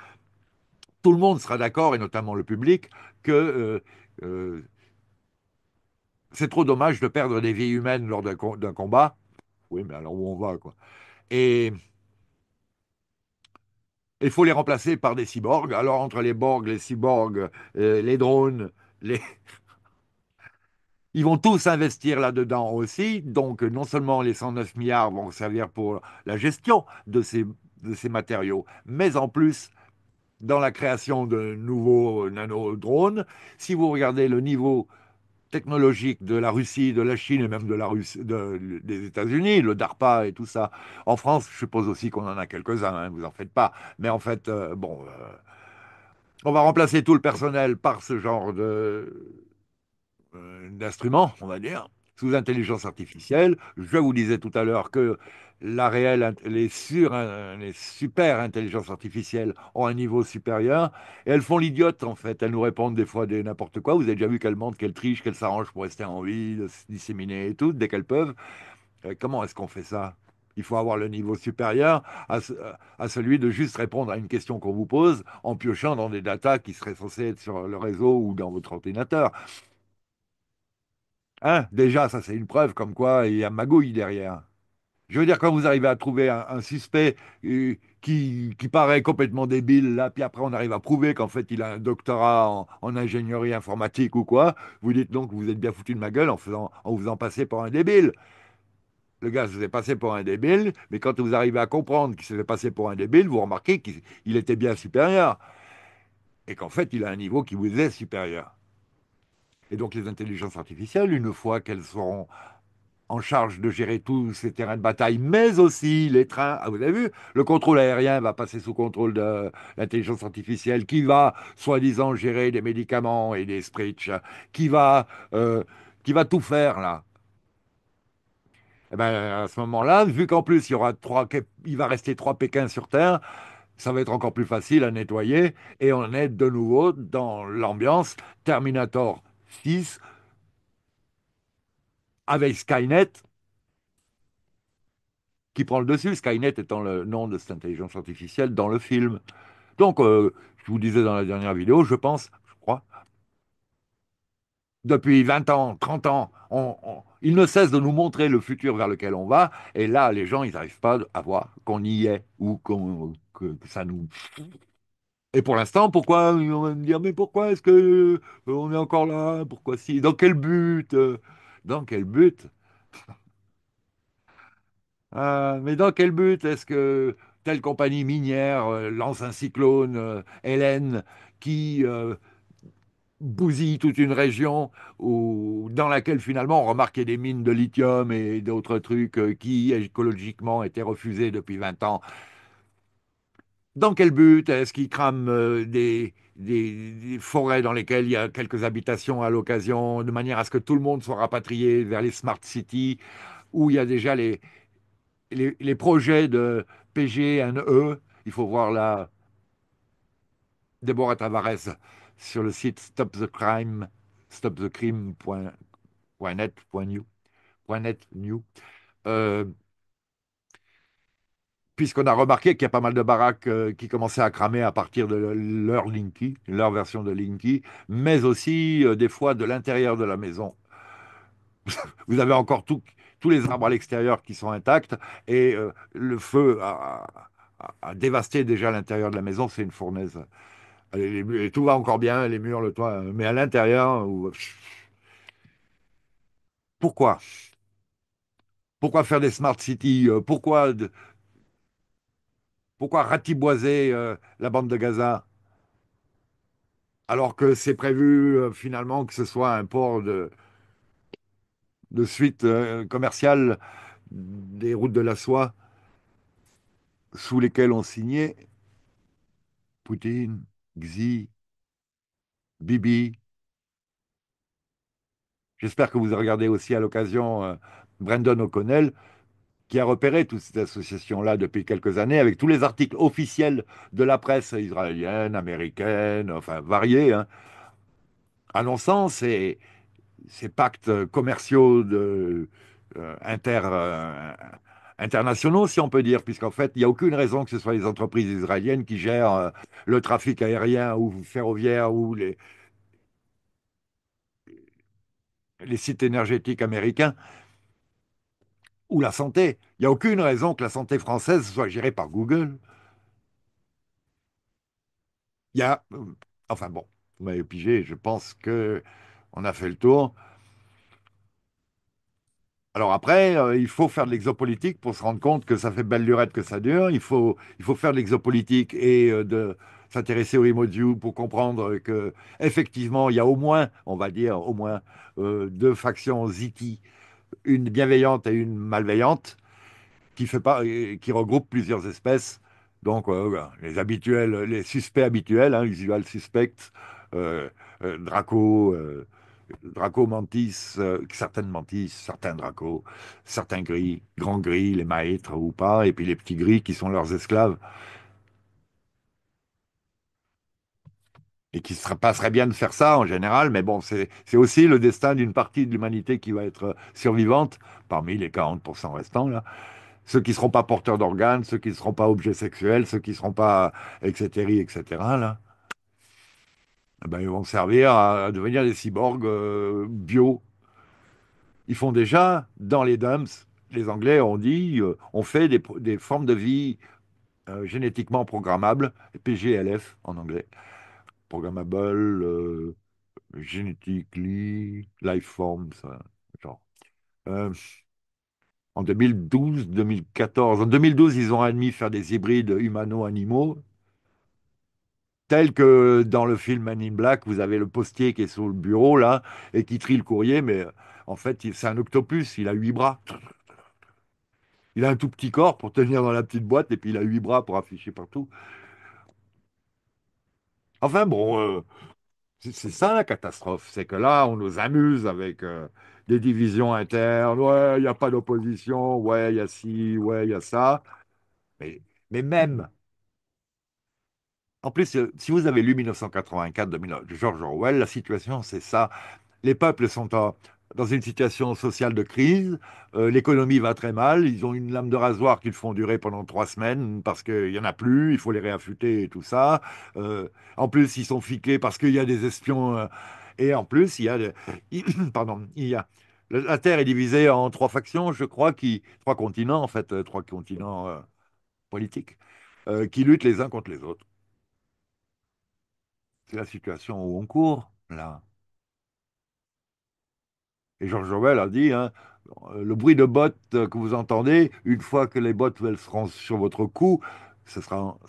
Tout le monde sera d'accord, et notamment le public, que euh, c'est trop dommage de perdre des vies humaines lors d'un combat. Oui, mais alors où on va, quoi. Et il faut les remplacer par des cyborgs. Alors, entre les borgs, les cyborgs, les drones, les... ils vont tous investir là-dedans aussi. Donc, non seulement les 109 milliards vont servir pour la gestion de ces matériaux, mais en plus, dans la création de nouveaux nanodrones. Si vous regardez le niveau technologique de la Russie, de la Chine et même de la Russie, des États-Unis, le DARPA et tout ça. En France, je suppose aussi qu'on en a quelques-uns, hein, vous en faites pas. Mais en fait, bon, on va remplacer tout le personnel par ce genre d'instruments, on va dire, sous intelligence artificielle. Je vous disais tout à l'heure que les super intelligences artificielles ont un niveau supérieur et elles font l'idiote en fait. Elles nous répondent des fois des n'importe quoi. Vous avez déjà vu qu'elles mentent, qu'elles trichent, qu'elles s'arrangent pour rester en vie, de se disséminer et tout, dès qu'elles peuvent. Comment est-ce qu'on fait ça? Il faut avoir le niveau supérieur à celui de juste répondre à une question qu'on vous pose en piochant dans des datas qui seraient censées être sur le réseau ou dans votre ordinateur. Hein, déjà, ça c'est une preuve comme quoi il y a magouille derrière. Je veux dire, quand vous arrivez à trouver un suspect qui paraît complètement débile, là, puis après on arrive à prouver qu'en fait il a un doctorat en ingénierie informatique ou quoi, vous dites donc que vous êtes bien foutu de ma gueule en vous faisant passer pour un débile. Le gars se faisait passer pour un débile, mais quand vous arrivez à comprendre qu'il se fait passer pour un débile, vous remarquez qu'il était bien supérieur et qu'en fait il a un niveau qui vous est supérieur. Et donc les intelligences artificielles, une fois qu'elles seront en charge de gérer tous ces terrains de bataille, mais aussi les trains. Ah, vous avez vu, le contrôle aérien va passer sous contrôle de l'intelligence artificielle qui va, soi-disant, gérer des médicaments et des spritch, euh, qui va tout faire là. Eh ben, à ce moment-là, vu qu'en plus il va rester 3 Pékins sur Terre, ça va être encore plus facile à nettoyer et on est de nouveau dans l'ambiance Terminator 6 avec Skynet qui prend le dessus, Skynet étant le nom de cette intelligence artificielle dans le film. Donc, je vous disais dans la dernière vidéo, je pense, je crois, depuis 20 ans, 30 ans, il ne cesse de nous montrer le futur vers lequel on va, et là, les gens, ils n'arrivent pas à voir qu'on y est, ou que ça nous... Et pour l'instant, pourquoi, on va me dire, mais pourquoi est-ce que on est encore là? Pourquoi si? Dans quel but? Dans quel but? Mais dans quel but est-ce que telle compagnie minière lance un cyclone Hélène qui bousille toute une région dans laquelle finalement on remarquait des mines de lithium et d'autres trucs qui écologiquement étaient refusés depuis 20 ans. Dans quel but est-ce qu'ils crament des forêts dans lesquelles il y a quelques habitations à l'occasion, de manière à ce que tout le monde soit rapatrié vers les smart cities, où il y a déjà les projets de PG&E? Il faut voir là Déborah Tavares sur le site stopthecrime.net new. Euh, Puisqu'on a remarqué qu'il y a pas mal de baraques qui commençaient à cramer à partir de leur Linky, leur version de Linky, mais aussi des fois de l'intérieur de la maison. Vous avez encore tous les arbres à l'extérieur qui sont intacts et le feu a dévasté déjà l'intérieur de la maison, c'est une fournaise. Et tout va encore bien, les murs, le toit, mais à l'intérieur, pourquoi? Pourquoi faire des smart cities? Pourquoi ratiboiser la bande de Gaza alors que c'est prévu finalement que ce soit un port de suite commerciale des routes de la soie sous lesquelles ont signé Poutine, Xi, Bibi. J'espère que vous avez regardé aussi à l'occasion Brendan O'Connell, qui a repéré toute cette association-là depuis quelques années, avec tous les articles officiels de la presse israélienne, américaine, enfin variés, hein, annonçant ces pactes commerciaux internationaux, si on peut dire, puisqu'en fait, il n'y a aucune raison que ce soit les entreprises israéliennes qui gèrent le trafic aérien ou ferroviaire ou les sites énergétiques américains ou la santé. Il n'y a aucune raison que la santé française soit gérée par Google. Il y a, enfin bon, vous m'avez pigé, je pense que on a fait le tour. Alors après, il faut faire de l'exopolitique pour se rendre compte que ça fait belle lurette que ça dure. Il faut faire de l'exopolitique et de s'intéresser au remote view pour comprendre que effectivement, il y a au moins, on va dire, au moins deux factions ZT, une bienveillante et une malveillante qui fait pas, qui regroupe plusieurs espèces. Donc, les habituels, les suspects habituels, hein, usual suspects, euh, Draco, Draco mantis, certaines mantis, certains dracos, certains gris, grands gris, les maîtres ou pas, et puis les petits gris qui sont leurs esclaves et qui se passerait bien de faire ça en général, mais bon, c'est aussi le destin d'une partie de l'humanité qui va être survivante parmi les 40% restants là. Ceux qui ne seront pas porteurs d'organes, ceux qui ne seront pas objets sexuels, ceux qui ne seront pas, etc., etc., là, eh ben, ils vont servir à devenir des cyborgs bio. Ils font déjà, dans les dumps, les Anglais ont dit, on fait des formes de vie génétiquement programmables, PGLF en anglais, Programmable Genetically Life Forms, genre. Euh, En 2012, 2014. En 2012, ils ont admis faire des hybrides humano-animaux, tels que dans le film Man in Black, vous avez le postier qui est sur le bureau, là, et qui trie le courrier, mais en fait, c'est un octopus, il a 8 bras. Il a un tout petit corps pour tenir dans la petite boîte, et puis il a 8 bras pour afficher partout. Enfin bon, c'est ça la catastrophe, c'est que là, on nous amuse avec des divisions internes, ouais, il n'y a pas d'opposition, ouais, il y a ci, ouais, il y a ça. Mais, mais même, en plus, si vous avez lu 1984 de George Orwell, la situation, c'est ça. Les peuples sont dans une situation sociale de crise. L'économie va très mal. Ils ont une lame de rasoir qu'ils font durer pendant 3 semaines parce qu'il n'y en a plus. Il faut les réaffûter et tout ça. Euh, En plus, ils sont fiqués parce qu'il y a des espions. Et en plus, il y a, pardon, il y a la Terre est divisée en trois factions, je crois, trois continents en fait, trois continents politiques qui luttent les uns contre les autres. C'est la situation où on court là. Et George Orwell a dit, hein, le bruit de bottes que vous entendez, une fois que les bottes elles seront sur votre cou, ça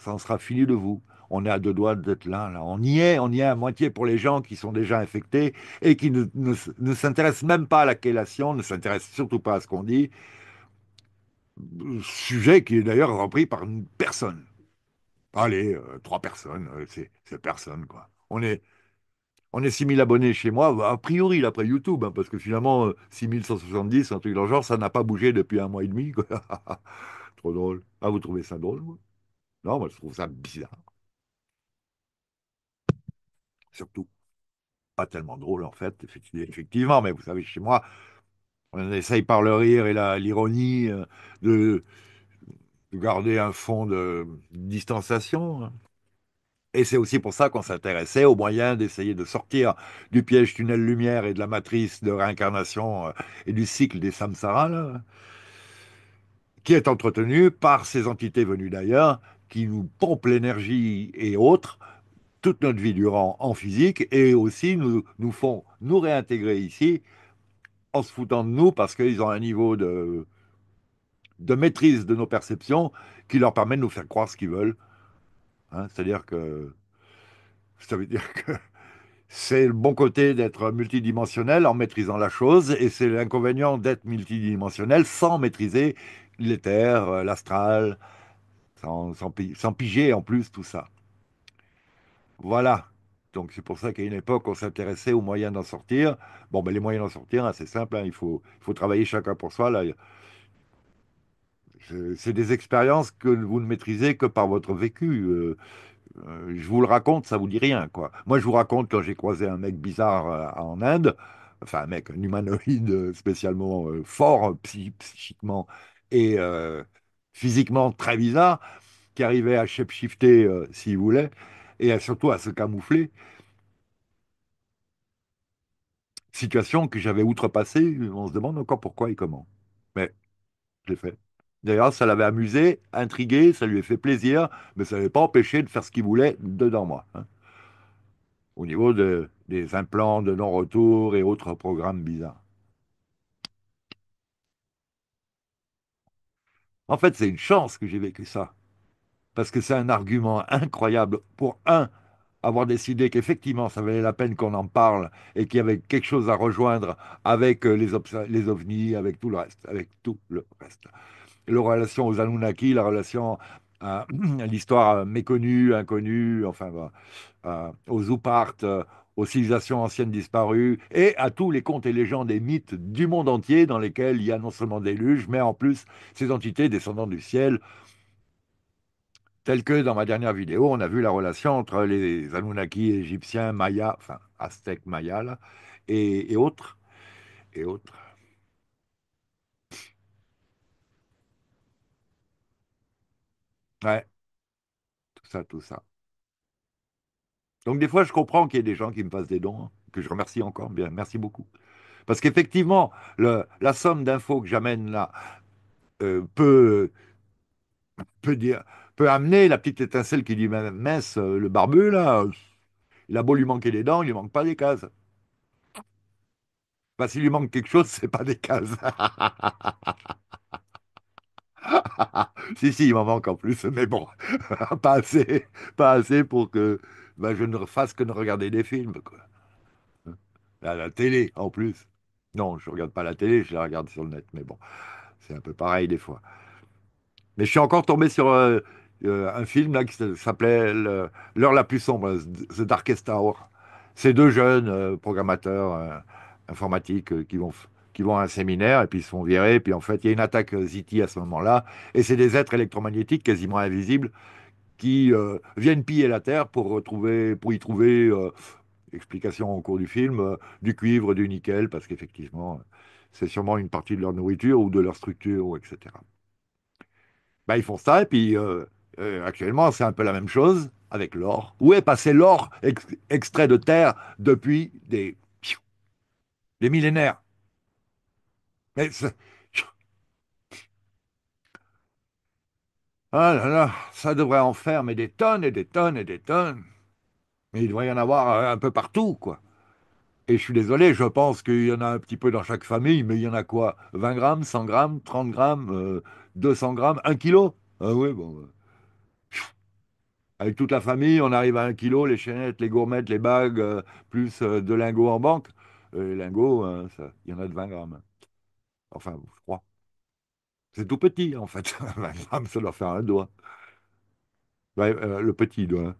en sera fini de vous. On est à deux doigts d'être là, là. On y est à moitié pour les gens qui sont déjà infectés et qui ne s'intéressent même pas à la chélation, ne s'intéressent surtout pas à ce qu'on dit. Sujet qui est d'ailleurs repris par une personne. Allez, trois personnes, c'est personne, quoi. On est 6 000 abonnés chez moi, bah, a priori, d'après YouTube, hein, parce que finalement, 6 170, un truc dans le genre, ça n'a pas bougé depuis un mois et demi, quoi. Trop drôle. Ah, vous trouvez ça drôle, vous? Non, moi, je trouve ça bizarre. Surtout, pas tellement drôle, en fait, effectivement, mais vous savez, chez moi, on essaye par le rire et l'ironie de, de garder un fond de distanciation, hein. Et c'est aussi pour ça qu'on s'intéressait aux moyens d'essayer de sortir du piège tunnel-lumière et de la matrice de réincarnation et du cycle des samsaras, là, qui est entretenu par ces entités venues d'ailleurs, qui nous pompent l'énergie et autres toute notre vie durant en physique et aussi nous font nous réintégrer ici en se foutant de nous parce qu'ils ont un niveau de maîtrise de nos perceptions qui leur permet de nous faire croire ce qu'ils veulent, hein. C'est-à-dire que ça veut dire que c'est le bon côté d'être multidimensionnel en maîtrisant la chose, et c'est l'inconvénient d'être multidimensionnel sans maîtriser l'éther, l'astral, sans piger en plus tout ça. Voilà. Donc c'est pour ça qu'à une époque, on s'intéressait aux moyens d'en sortir. Bon, ben, les moyens d'en sortir, hein, c'est simple, hein, il faut travailler chacun pour soi. Là, c'est des expériences que vous ne maîtrisez que par votre vécu. Je vous le raconte, ça vous dit rien, quoi. Moi, je vous raconte quand j'ai croisé un mec bizarre en Inde, enfin un mec, un humanoïde spécialement fort psychiquement et physiquement très bizarre, qui arrivait à shapeshifter s'il voulait, et surtout à se camoufler. Situation que j'avais outrepassée, on se demande encore pourquoi et comment. Mais je l'ai fait. D'ailleurs, ça l'avait amusé, intrigué, ça lui a fait plaisir, mais ça n'avait pas empêché de faire ce qu'il voulait dedans moi, hein, au niveau des implants de non-retour et autres programmes bizarres. En fait, c'est une chance que j'ai vécu ça, parce que c'est un argument incroyable pour, un, avoir décidé qu'effectivement, ça valait la peine qu'on en parle et qu'il y avait quelque chose à rejoindre avec les ovnis, avec tout le reste, avec tout le reste. La relation aux Anunnaki, la relation à, à l'histoire méconnue, inconnue, enfin, aux Zoopart, aux civilisations anciennes disparues, et à tous les contes et légendes et mythes du monde entier dans lesquels il y a non seulement des déluge, mais en plus ces entités descendant du ciel, telles que dans ma dernière vidéo, on a vu la relation entre les Anunnaki égyptiens, mayas, enfin aztèques, mayas, là, et autres, et autres. Ouais, tout ça, tout ça. Donc des fois, je comprends qu'il y ait des gens qui me fassent des dons, hein, que je remercie encore bien. Merci beaucoup. Parce qu'effectivement, la somme d'infos que j'amène là peut dire, peut amener la petite étincelle qui dit mince, le barbu là, il a beau lui manquer des dents, il lui manque pas des cases. Enfin, s'il lui manque quelque chose, c'est pas des cases. Si, si, il m'en manque en plus, mais bon, pas assez, pas assez pour que je ne fasse que de regarder des films, quoi. À la télé, en plus. Non, je regarde pas la télé, je la regarde sur le net, mais bon, c'est un peu pareil des fois. Mais je suis encore tombé sur un film là, qui s'appelait L'heure la plus sombre, The Darkest Hour. C'est deux jeunes programmateurs informatiques qui vont à un séminaire et puis ils se font virer. Puis en fait, il y a une attaque ZT à ce moment-là. Et c'est des êtres électromagnétiques quasiment invisibles qui viennent piller la Terre pour y trouver explication au cours du film, du cuivre, du nickel, parce qu'effectivement, c'est sûrement une partie de leur nourriture ou de leur structure, ou etc. Ben, ils font ça, et puis actuellement, c'est un peu la même chose avec l'or. Où est passé l'or extrait de terre depuis des millénaires? Mais ah là là, ça devrait en faire, mais des tonnes et des tonnes et des tonnes. Mais il devrait y en avoir un peu partout, quoi. Et je suis désolé, je pense qu'il y en a un petit peu dans chaque famille, mais il y en a quoi? 20 grammes, 100 grammes, 30 grammes, 200 grammes, 1 kilo? Ah oui, bon. Avec toute la famille, on arrive à 1 kilo, les chaînettes, les gourmettes, les bagues, plus de lingots en banque. Les lingots, il y en a de 20 grammes. Enfin, je crois. C'est tout petit, en fait. 20 grammes, ça doit faire un doigt. Ouais, le petit doigt.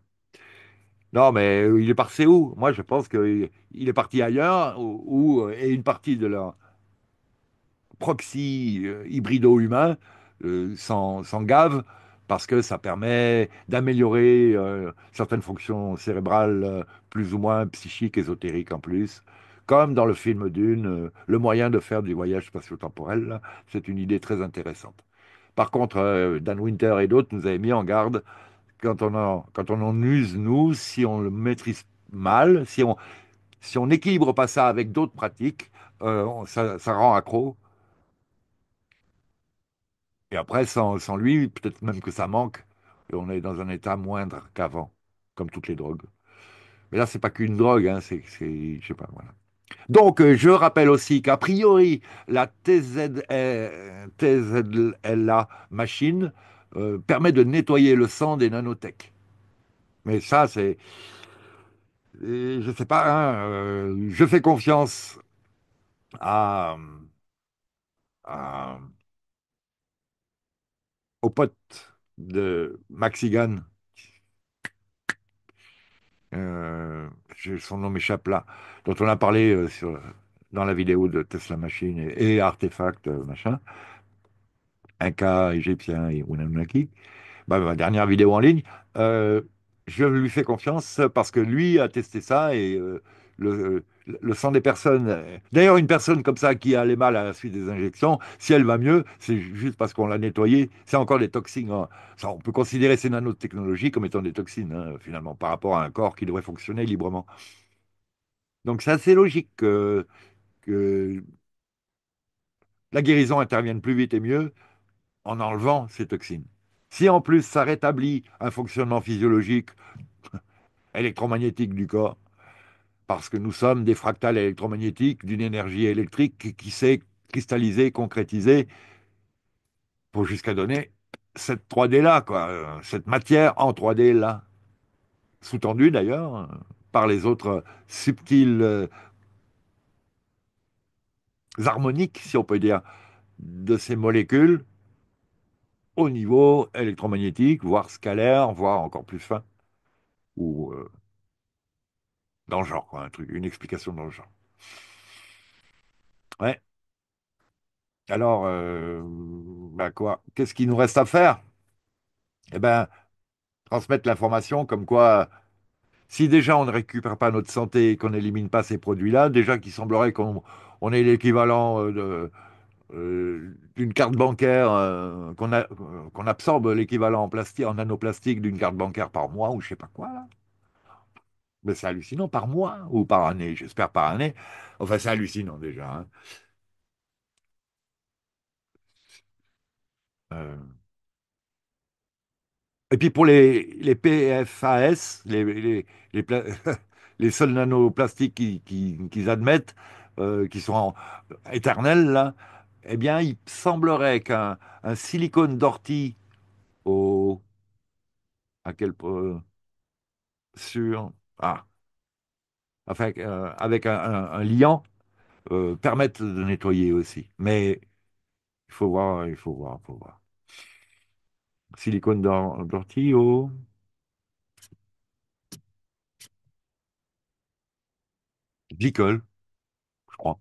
Non, mais il est parti où? Moi, je pense qu'il est parti ailleurs, et une partie de leur proxy hybrido-humain s'en gave parce que ça permet d'améliorer certaines fonctions cérébrales plus ou moins psychiques, ésotériques en plus. Comme dans le film Dune, le moyen de faire du voyage spatio-temporel, là, c'est une idée très intéressante. Par contre, Dan Winter et d'autres nous avaient mis en garde quand on en use, nous, si on le maîtrise mal, si on n'équilibre pas ça avec d'autres pratiques, ça rend accro. Et après, sans lui, peut-être même que ça manque. Et on est dans un état moindre qu'avant, comme toutes les drogues. Mais là, c'est pas qu'une drogue, hein, je sais pas, voilà. Donc, je rappelle aussi qu'a priori, la TZLA machine permet de nettoyer le sang des nanotech. Mais ça, je sais pas, hein, je fais confiance à, à- au pote de Maxigan. euh, Son nom m'échappe là, dont on a parlé dans la vidéo de Tesla Machine et Artefact, machin, Inca égyptien et Anunnaki, bah, ma dernière vidéo en ligne, euh, je lui fais confiance parce que lui a testé ça et le sang des personnes. D'ailleurs, une personne comme ça qui a les mal à la suite des injections, si elle va mieux, c'est juste parce qu'on l'a nettoyé. C'est encore des toxines, hein. Ça, on peut considérer ces nanotechnologies comme étant des toxines, hein, finalement, par rapport à un corps qui devrait fonctionner librement. Donc, c'est assez logique que la guérison intervienne plus vite et mieux en enlevant ces toxines. Si en plus ça rétablit un fonctionnement physiologique électromagnétique du corps, parce que nous sommes des fractales électromagnétiques d'une énergie électrique qui s'est cristallisée, concrétisée, pour jusqu'à donner cette 3D-là, quoi, cette matière en 3D-là, sous-tendue d'ailleurs par les autres subtiles harmoniques, si on peut dire, de ces molécules au niveau électromagnétique, voire scalaire, voire encore plus fin, ou dans le genre, quoi, un truc, une explication dans le genre. Ouais. Alors, bah quoi, qu'est-ce qu'il nous reste à faire? Eh ben, transmettre l'information comme quoi, si déjà on ne récupère pas notre santé et qu'on n'élimine pas ces produits-là, déjà qu'il semblerait qu'on ait l'équivalent d'une carte bancaire, qu'on absorbe l'équivalent en plastique, en nanoplastique d'une carte bancaire par mois ou je sais pas quoi, là. Mais c'est hallucinant, par mois ou par année, j'espère par année. Enfin, c'est hallucinant déjà, hein. Euh, Et puis pour les PFAS, les seuls nanoplastiques qu'ils admettent, qui sont éternels, là, eh bien, il semblerait qu'un silicone d'ortie au, à quel, sur, ah, enfin, avec un liant, permette de nettoyer aussi. Mais il faut voir, il faut voir, il faut voir. Silicone d'ortie au glycol, je crois.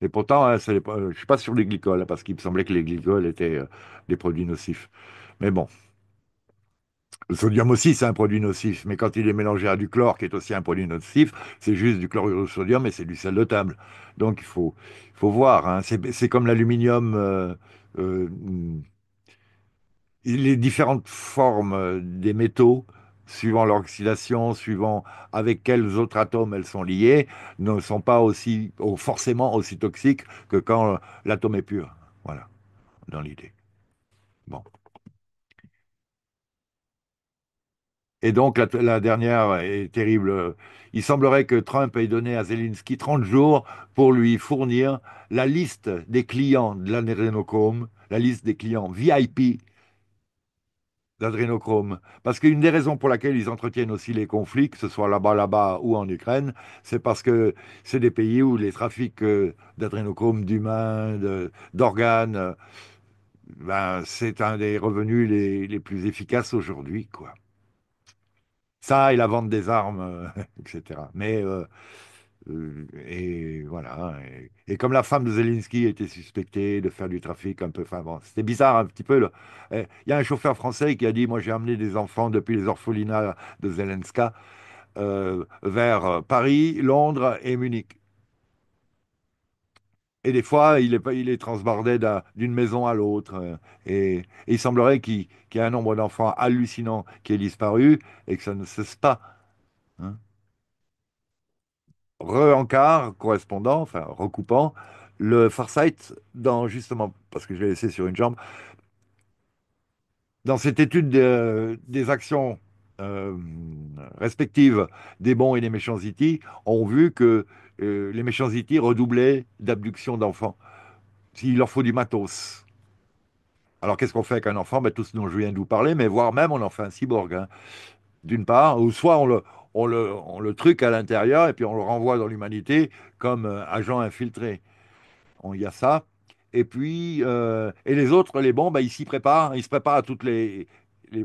Et pourtant, hein, je ne suis pas sur les glycols, hein, parce qu'il me semblait que les glycols étaient des produits nocifs. Mais bon, Le sodium aussi, c'est un produit nocif, mais quand il est mélangé à du chlore, qui est aussi un produit nocif, c'est juste du chlorure de sodium et c'est du sel de table. Donc il faut voir, hein. C'est comme l'aluminium, euh, les différentes formes des métaux, suivant leur oxydation, suivant avec quels autres atomes elles sont liées, ne sont pas aussi, forcément aussi toxiques que quand l'atome est pur. Voilà, dans l'idée. Bon. Et donc, la dernière est terrible. Il semblerait que Trump ait donné à Zelensky 30 jours pour lui fournir la liste des clients de l'adrénochrome, la liste des clients VIP d'adrénochrome. Parce qu'une des raisons pour laquelle ils entretiennent aussi les conflits, que ce soit là-bas ou en Ukraine, c'est parce que c'est des pays où les trafics d'adrénochrome, d'humains, d'organes, ben, c'est un des revenus les plus efficaces aujourd'hui, quoi. Ça et la vente des armes, etc. Et voilà. Et comme la femme de Zelensky était suspectée de faire du trafic un peu, enfin bon, c'était bizarre un petit peu, là. Il y a un chauffeur français qui a dit, moi j'ai amené des enfants depuis les orphelinats de Zelensky vers Paris, Londres et Munich. Et des fois, il les transbordait d'une maison à l'autre. Et il semblerait qu'il y ait un nombre d'enfants hallucinant qui est disparu et que ça ne cesse pas, hein. Re-encart correspondant, enfin recoupant, le Farsight dans justement, parce que je l'ai laissé sur une jambe, dans cette étude des actions euh, respectives des bons et des méchants Ziti, ont vu que les méchants Ziti redoublaient d'abduction d'enfants. Il leur faut du matos. Alors qu'est-ce qu'on fait avec un enfant? Ben, tout ce dont je viens de vous parler, mais voire même on en fait un cyborg, hein. D'une part, ou soit on le truc à l'intérieur et puis on le renvoie dans l'humanité comme agent infiltré. Il y a ça. Et puis, et les autres, les bons, bah, ils s'y préparent, ils se préparent à toutes les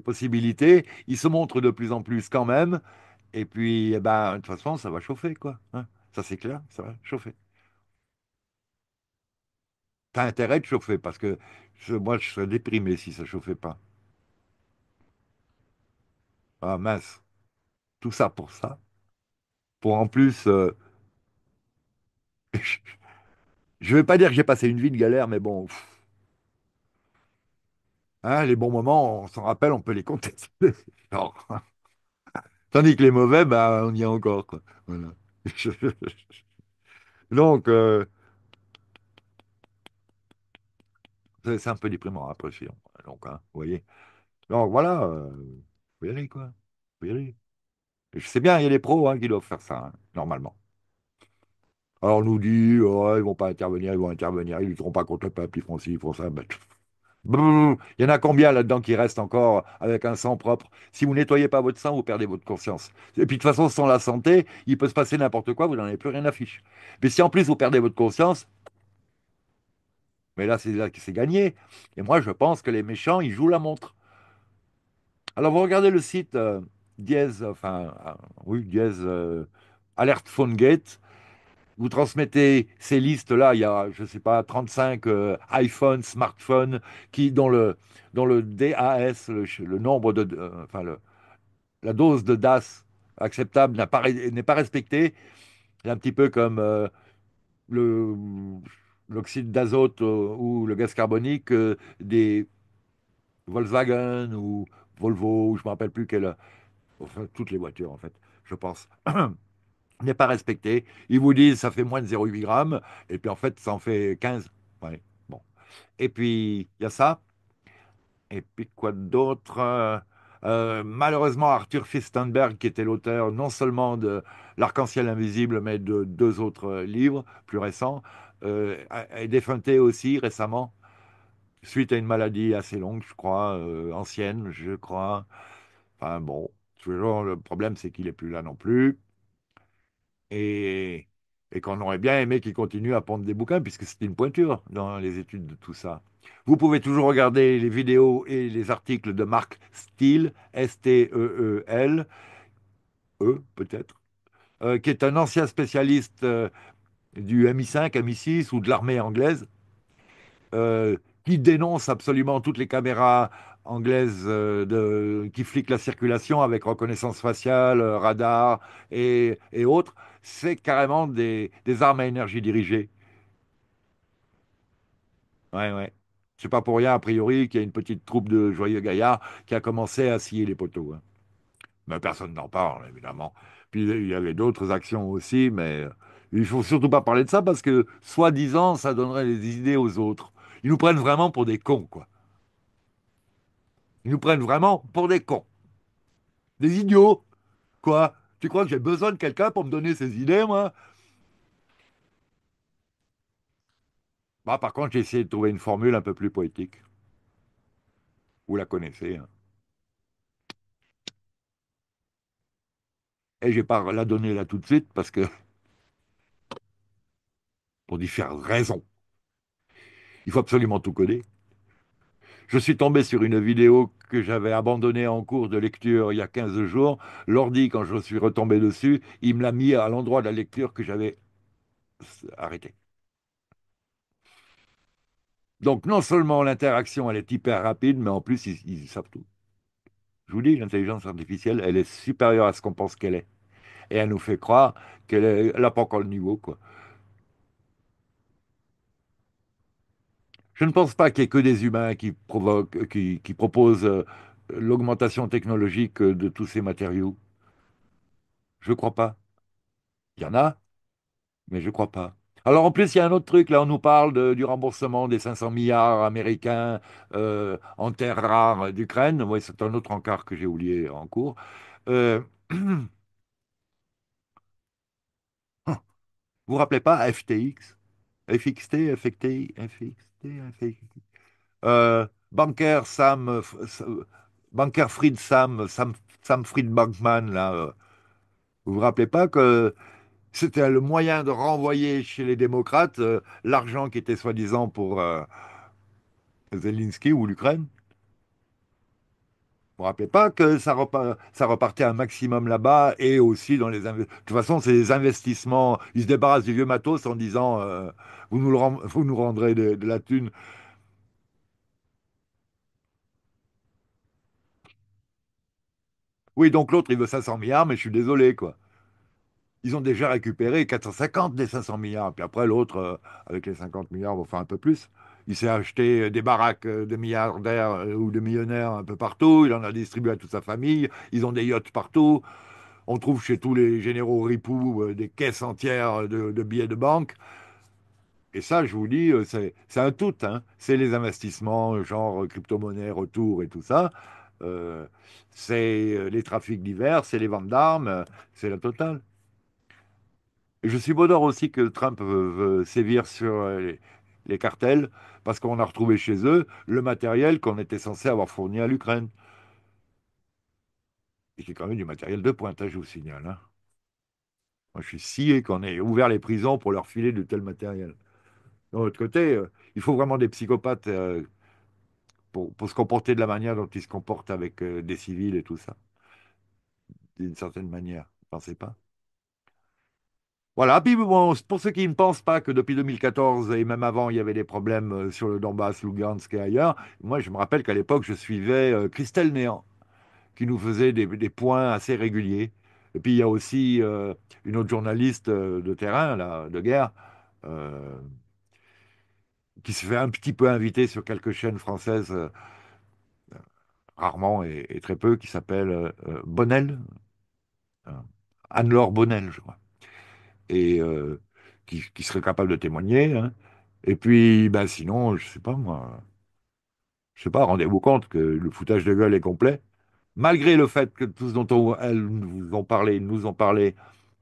possibilités, ils se montrent de plus en plus quand même, et puis, eh ben, de toute façon, ça va chauffer, quoi, hein. Ça, c'est clair, ça va chauffer. T'as intérêt de chauffer, parce que moi, je serais déprimé si ça chauffait pas. Ah, mince, tout ça pour ça. Pour en plus, je vais pas dire que j'ai passé une vie de galère, mais bon, hein, les bons moments, on s'en rappelle, on peut les compter. Alors, tandis que les mauvais, bah, on y est encore, quoi. Voilà. Donc, c'est un peu déprimant après, sinon. Donc, hein, vous voyez. Donc, voilà, faut y aller, quoi. Faut y aller. Et je sais bien, il y a des pros hein, qui doivent faire ça, hein, normalement. Alors, on nous dit, oh, ils vont pas intervenir, ils vont intervenir, ils lutteront pas contre le peuple, ils font ci, ils font ça. Bah, brrr. Il y en a combien là-dedans qui restent encore avec un sang propre? Si vous nettoyez pas votre sang, vous perdez votre conscience. Et puis de toute façon, sans la santé, il peut se passer n'importe quoi, vous n'en avez plus rien à fiche. Mais si en plus vous perdez votre conscience, mais là que c'est gagné. Et moi, je pense que les méchants, ils jouent la montre. Alors vous regardez le site dièse, enfin, oui, dièse, Alert Phone Gate. Vous transmettez ces listes-là, il y a, je ne sais pas, 35 iPhones, smartphones, dont le DAS, le nombre enfin, la dose de DAS acceptable n'est pas respectée. C'est un petit peu comme le, l'oxyde d'azote ou le gaz carbonique des Volkswagen ou Volvo, ou je ne me rappelle plus enfin, toutes les voitures en fait, je pense, n'est pas respecté. Ils vous disent ça fait moins de 0,8 grammes, et puis en fait ça en fait 15. Ouais, bon. Et puis il y a ça, et puis quoi d'autre? Malheureusement, Arthur Fistenberg, qui était l'auteur non seulement de L'Arc-en-Ciel invisible, mais de deux autres livres plus récents, est défunté aussi récemment, suite à une maladie assez longue, je crois, ancienne, je crois. Enfin bon, toujours le problème, c'est qu'il est plus là non plus. Et, et qu'on aurait bien aimé qu'il continue à pondre des bouquins, puisque c'était une pointure dans les études de tout ça. Vous pouvez toujours regarder les vidéos et les articles de Mark Steele, Steel, peut-être, qui est un ancien spécialiste du MI5, MI6 ou de l'armée anglaise, qui dénonce absolument toutes les caméras anglaise qui flique la circulation avec reconnaissance faciale, radar et autres. C'est carrément des armes à énergie dirigée. Ouais, ouais. C'est pas pour rien, a priori, qu'il y a une petite troupe de joyeux gaillards qui a commencé à scier les poteaux, hein. Mais personne n'en parle, évidemment. Puis il y avait d'autres actions aussi, mais il faut surtout pas parler de ça parce que, soi-disant, ça donnerait des idées aux autres. Ils nous prennent vraiment pour des cons, quoi. Ils nous prennent vraiment pour des cons. Des idiots, quoi. Tu crois que j'ai besoin de quelqu'un pour me donner ces idées, moi? Bah, par contre, j'ai essayé de trouver une formule un peu plus poétique. Vous la connaissez, hein. Et je vais pas la donner là tout de suite parce que, pour différentes raisons, il faut absolument tout coder. Je suis tombé sur une vidéo que j'avais abandonnée en cours de lecture il y a 15 jours. L'ordi, quand je suis retombé dessus, il me l'a mis à l'endroit de la lecture que j'avais arrêté. Donc, non seulement l'interaction, elle est hyper rapide, mais en plus, ils savent tout. Je vous dis, l'intelligence artificielle, elle est supérieure à ce qu'on pense qu'elle est. Et elle nous fait croire qu'elle n'a pas encore le niveau, quoi. Je ne pense pas qu'il y ait que des humains qui provoquent, qui proposent l'augmentation technologique de tous ces matériaux. Je ne crois pas. Il y en a, mais je ne crois pas. Alors en plus, il y a un autre truc, là, on nous parle du remboursement des 500 milliards américains en terres rares d'Ukraine. Oui, c'est un autre encart que j'ai oublié en cours. Euh, vous vous rappelez pas FTX? FXT, FXT, FXT, FXT. Banker Banker Fried Sam Fried Bankman, là. Vous vous rappelez pas que c'était le moyen de renvoyer chez les démocrates l'argent qui était soi-disant pour Zelensky ou l'Ukraine? Vous vous rappelez pas que ça repartait un maximum là-bas et aussi dans les de toute façon, c'est des investissements. Ils se débarrassent du vieux matos en disant vous nous rendrez de la thune. Oui, donc l'autre, il veut 500 milliards, mais je suis désolé, quoi. Ils ont déjà récupéré 450 des 500 milliards. Puis après, l'autre, avec les 50 milliards, va faire un peu plus. Il s'est acheté des baraques de milliardaires ou de millionnaires un peu partout. Il en a distribué à toute sa famille. Ils ont des yachts partout. On trouve chez tous les généraux ripoux des caisses entières de billets de banque. Et ça, je vous dis, c'est un tout, hein. C'est les investissements, genre crypto-monnaie, retour et tout ça. Euh, c'est les trafics divers, c'est les ventes d'armes, c'est la totale. Et je suis bonheur aussi que Trump veut sévir sur les cartels, parce qu'on a retrouvé chez eux le matériel qu'on était censé avoir fourni à l'Ukraine. Et qui est quand même du matériel de pointe, hein, je vous signale, hein. Moi, je suis scié qu'on ait ouvert les prisons pour leur filer de tel matériel. De l'autre côté, il faut vraiment des psychopathes pour se comporter de la manière dont ils se comportent avec des civils et tout ça, d'une certaine manière. Vous pensez pas? Voilà, puis bon, pour ceux qui ne pensent pas que depuis 2014 et même avant, il y avait des problèmes sur le Donbass, Lugansk et ailleurs, moi je me rappelle qu'à l'époque, je suivais Christelle Néant, qui nous faisait des points assez réguliers. Et puis il y a aussi une autre journaliste de terrain, là, de guerre, euh, qui se fait un petit peu inviter sur quelques chaînes françaises, rarement et très peu, qui s'appelle Bonnel, euh, Anne-Laure Bonnel, je crois, et qui serait capable de témoigner, hein. Et puis, ben, sinon, je sais pas moi, je sais pas, rendez-vous compte que le foutage de gueule est complet, malgré le fait que tous dont elles nous ont parlé,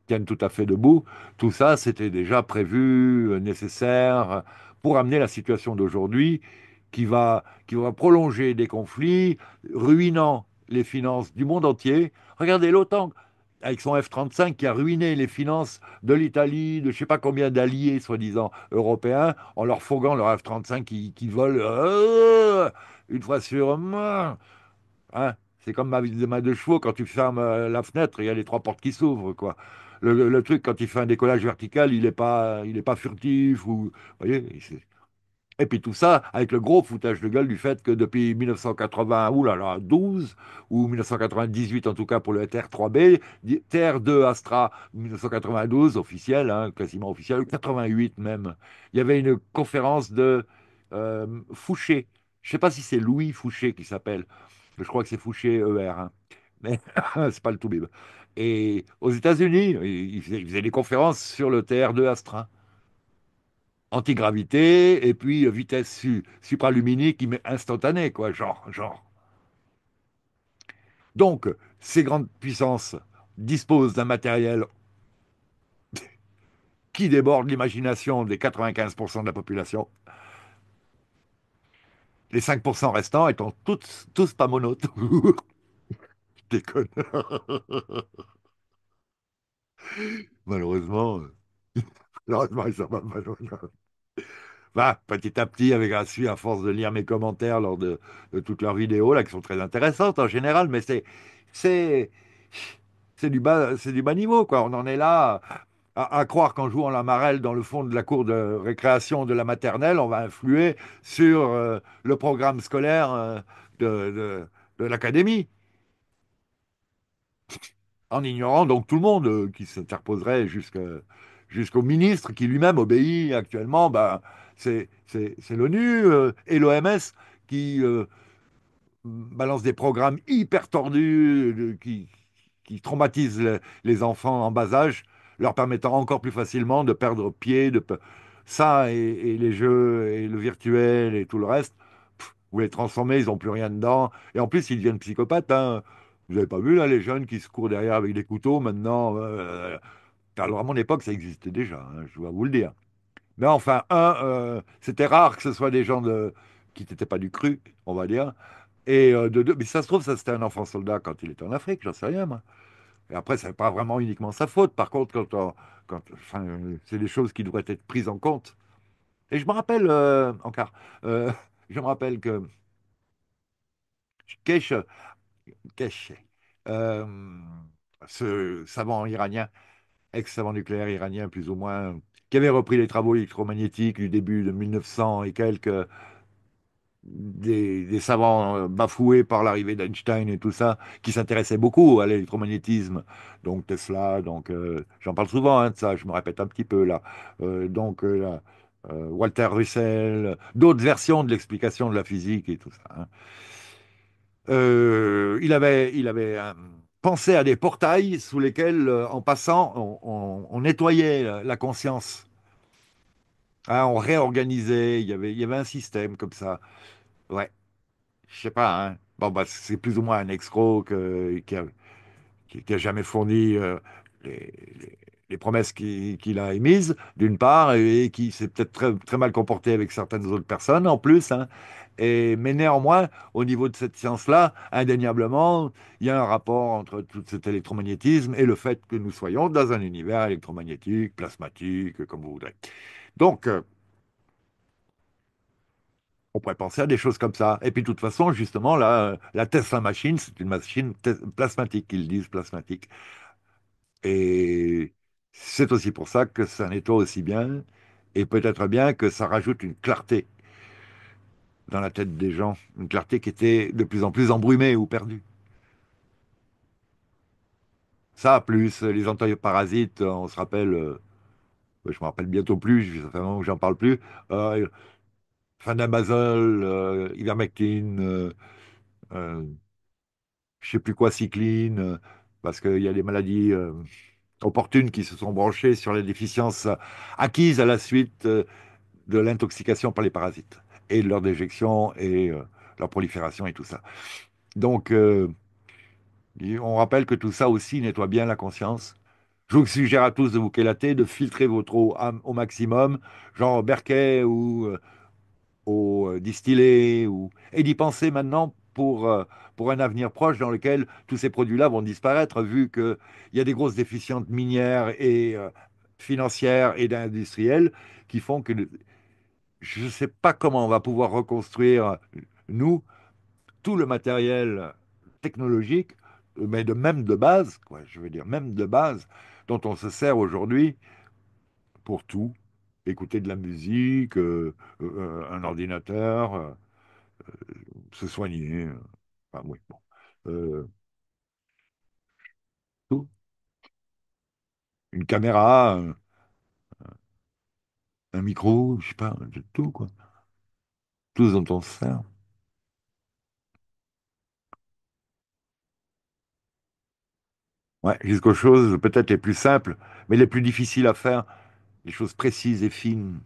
tiennent tout à fait debout. Tout ça, c'était déjà prévu, nécessaire, pour amener la situation d'aujourd'hui qui va prolonger des conflits, ruinant les finances du monde entier. Regardez l'OTAN, avec son F-35, qui a ruiné les finances de l'Italie, de je ne sais pas combien d'alliés, soi-disant, européens, en leur foguant leur F-35 qui volent une fois sur... Hein, c'est comme ma deux chevaux, quand tu fermes la fenêtre, il y a les trois portes qui s'ouvrent, quoi. Le truc, quand il fait un décollage vertical, il est pas furtif, ou, vous voyez, Et puis tout ça avec le gros foutage de gueule du fait que depuis 1980, oulala, 12 ou 1998 en tout cas pour le TR3B, TR2 Astra 1992 officiel, hein, quasiment officiel, 88 même. Il y avait une conférence de Fouché. Je ne sais pas si c'est Louis Fouché qui s'appelle. Je crois que c'est Fouché ER, hein. Mais c'est pas le tout bib. Et aux États-Unis, il faisait des conférences sur le TR2 Astra antigravité et puis vitesse supraluminique instantanée, quoi, genre. Donc, ces grandes puissances disposent d'un matériel qui déborde l'imagination des 95% de la population, les 5% restants étant tous pas monotes. Je déconne. Malheureusement, malheureusement, ils sont pas malheureusement. Bah, petit à petit, avec la suite, à force de lire mes commentaires lors de toutes leurs vidéos, là, qui sont très intéressantes en général, mais c'est, c'est du bas niveau, quoi. On en est là à croire qu'en jouant la marelle dans le fond de la cour de récréation de la maternelle, on va influer sur le programme scolaire de, de, de l'académie, en ignorant donc tout le monde qui s'interposerait jusqu'au ministre qui lui-même obéit actuellement. Bah, c'est l'ONU et l'OMS qui balance des programmes hyper tordus qui traumatisent les enfants en bas âge, leur permettant encore plus facilement de perdre pied. Ça et les jeux et le virtuel et tout le reste, vous les transformez, ils n'ont plus rien dedans. Et en plus, ils deviennent psychopathes, hein. Vous n'avez pas vu là les jeunes qui se courent derrière avec des couteaux maintenant alors à mon époque, ça existait déjà, hein, je dois vous le dire. Mais enfin, c'était rare que ce soit des gens qui n'étaient pas du cru, on va dire. Et de deux, mais ça se trouve, ça c'était un enfant soldat quand il était en Afrique, j'en sais rien, moi. Et après, c'est pas vraiment uniquement sa faute. Par contre, enfin, c'est des choses qui devraient être prises en compte. Et je me rappelle, encore, euh, je me rappelle que Kesh, Kesh, euh, ce savant iranien, ex-savant nucléaire iranien plus ou moins, qui avait repris les travaux électromagnétiques du début de 1900 et quelques, des savants bafoués par l'arrivée d'Einstein et tout ça, qui s'intéressaient beaucoup à l'électromagnétisme. Donc Tesla, donc j'en parle souvent hein, de ça, je me répète un petit peu là. Là, Walter Russell, d'autres versions de l'explication de la physique et tout ça, hein. Il avait pensé à des portails sous lesquels, en passant, on nettoyait la conscience. Hein, on réorganisait, il y avait un système comme ça. Ouais. Je sais pas, hein. Bon, bah, c'est plus ou moins un escroc qui a jamais fourni les, les- les promesses qu'il a émises, d'une part, et qui s'est peut-être très, très mal comporté avec certaines autres personnes en plus, hein. Mais néanmoins, au niveau de cette science-là, indéniablement, il y a un rapport entre tout cet électromagnétisme et le fait que nous soyons dans un univers électromagnétique, plasmatique, comme vous voudrez. Donc, on pourrait penser à des choses comme ça. Et puis, de toute façon, justement, la Tesla machine, c'est une machine plasmatique, qu'ils disent plasmatique. Et c'est aussi pour ça que ça nettoie aussi bien, et peut-être bien que ça rajoute une clarté dans la tête des gens, une clarté qui était de plus en plus embrumée ou perdue. Ça, plus les antiparasites, on se rappelle, je me rappelle bientôt plus, ça fait un moment que j'en parle plus, euh, Fandamazole, ivermectine, euh, je sais plus quoi, cycline, parce qu'il y a des maladies opportunes qui se sont branchées sur les déficiences acquises à la suite de l'intoxication par les parasites et de leur déjection et leur prolifération et tout ça. Donc, on rappelle que tout ça aussi nettoie bien la conscience. Je vous suggère à tous de vous kélater, de filtrer votre eau au maximum, genre au Berquet ou au distillé, et d'y penser maintenant pour un avenir proche dans lequel tous ces produits-là vont disparaître, vu qu'il y a des grosses déficiences minières et financières et industrielles qui font que je ne sais pas comment on va pouvoir reconstruire, nous, tout le matériel technologique, mais même de base, quoi, je veux dire, même de base, dont on se sert aujourd'hui pour tout. écouter de la musique, un ordinateur, se soigner. Enfin, oui, bon. Euh, Tout. Une caméra, un micro, je sais pas, tout, quoi. Tout ce dont on se sert. Ouais, jusqu'aux choses peut-être les plus simples, mais les plus difficiles à faire, les choses précises et fines.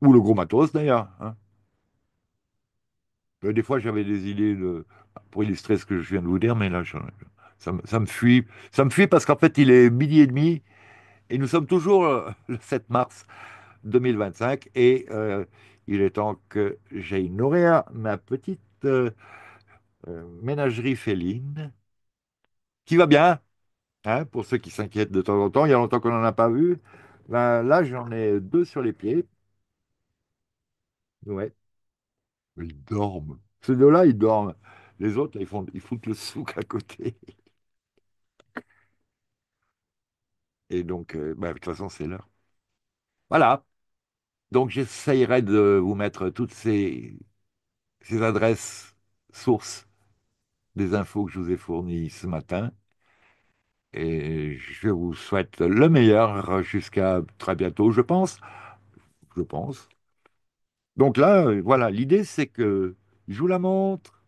Ou le gros matos, d'ailleurs, hein. Des fois, j'avais des idées pour illustrer ce que je viens de vous dire, mais là, ça me fuit. Ça me fuit parce qu'en fait, il est midi et demi et nous sommes toujours le 7 mars 2025 et il est temps que j'aille nourrir ma petite ménagerie féline qui va bien, hein, pour ceux qui s'inquiètent de temps en temps. Il y a longtemps qu'on n'en a pas vu. Ben, là, j'en ai deux sur les pieds. Ouais, ils dorment. Ces deux-là, ils dorment. Les autres, là, ils foutent le souk à côté. Et donc, bah, de toute façon, c'est l'heure. Voilà. Donc, j'essayerai de vous mettre toutes ces adresses sources des infos que je vous ai fournies ce matin. Et je vous souhaite le meilleur jusqu'à très bientôt, je pense. Je pense. Donc là, voilà, l'idée, c'est que je vous la montre.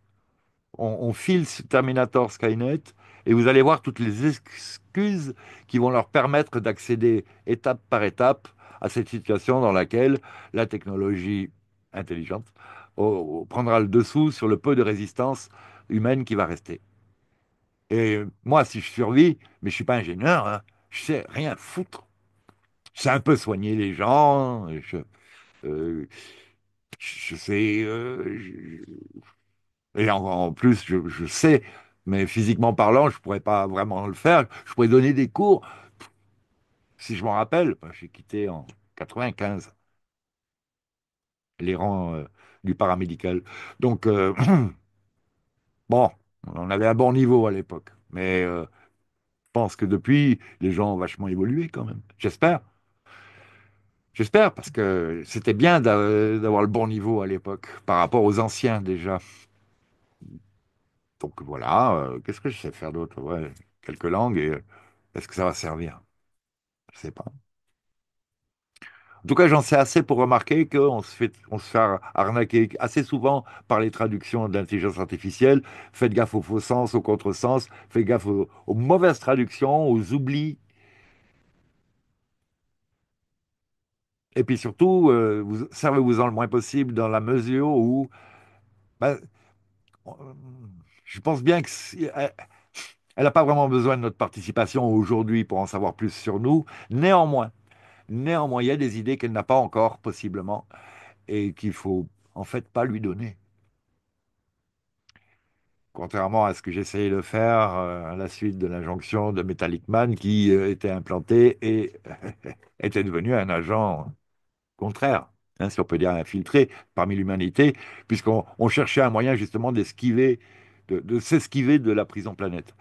On file sur Terminator Skynet et vous allez voir toutes les excuses qui vont leur permettre d'accéder étape par étape à cette situation dans laquelle la technologie intelligente prendra le dessous sur le peu de résistance humaine qui va rester. Et moi, si je survis, mais je suis pas ingénieur, hein, je sais rien foutre. Je sais un peu soigner les gens, euh, je sais, et en plus, je sais, mais physiquement parlant, je pourrais pas vraiment le faire. Je pourrais donner des cours, si je m'en rappelle. Ben, j'ai quitté en 95 les rangs du paramédical. Donc, bon, on avait un bon niveau à l'époque. Mais je pense que depuis, les gens ont vachement évolué quand même. J'espère. J'espère, parce que c'était bien d'avoir le bon niveau à l'époque, par rapport aux anciens déjà. Donc voilà, qu'est-ce que je sais faire d'autre? Ouais, quelques langues, et est-ce que ça va servir? Je sais pas. En tout cas, j'en sais assez pour remarquer on se fait arnaquer assez souvent par les traductions de l'intelligence artificielle. Faites gaffe aux faux sens, aux contresens, faites gaffe aux mauvaises traductions, aux oublis. Et puis surtout, servez-vous-en le moins possible dans la mesure où, ben, euh, je pense bien que elle n'a pas vraiment besoin de notre participation aujourd'hui pour en savoir plus sur nous. Néanmoins, il y a des idées qu'elle n'a pas encore, possiblement, et qu'il faut en fait pas lui donner. Contrairement à ce que j'essayais de faire à la suite de l'injonction de Metallic Man qui était implanté et était devenu un agent contraire, hein, si on peut dire infiltré parmi l'humanité, puisqu'on cherchait un moyen justement d'esquiver, de s'esquiver de la prison planète.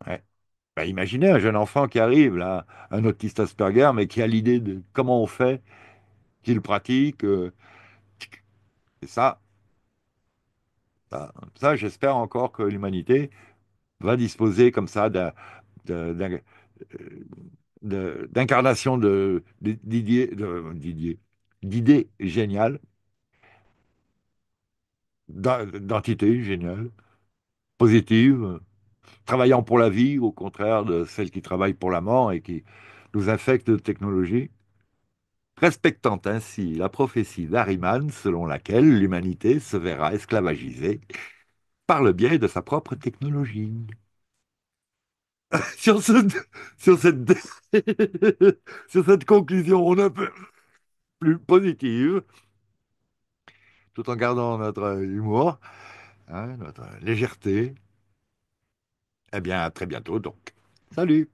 Ouais. Bah, imaginez un jeune enfant qui arrive, là, un autiste Asperger, mais qui a l'idée de comment on fait, qui le pratique. Et j'espère encore que l'humanité va disposer comme ça de- d'un- d'incarnation d'idées géniales, d'entités géniales, positives, travaillant pour la vie, au contraire de celles qui travaillent pour la mort et qui nous infectent de technologie, respectant ainsi la prophétie d'Ariman selon laquelle l'humanité se verra esclavagisée par le biais de sa propre technologie. Sur ce, sur cette, sur cette conclusion, on a peu plus positive, tout en gardant notre humour, hein, notre légèreté. Eh bien, à très bientôt donc. Salut!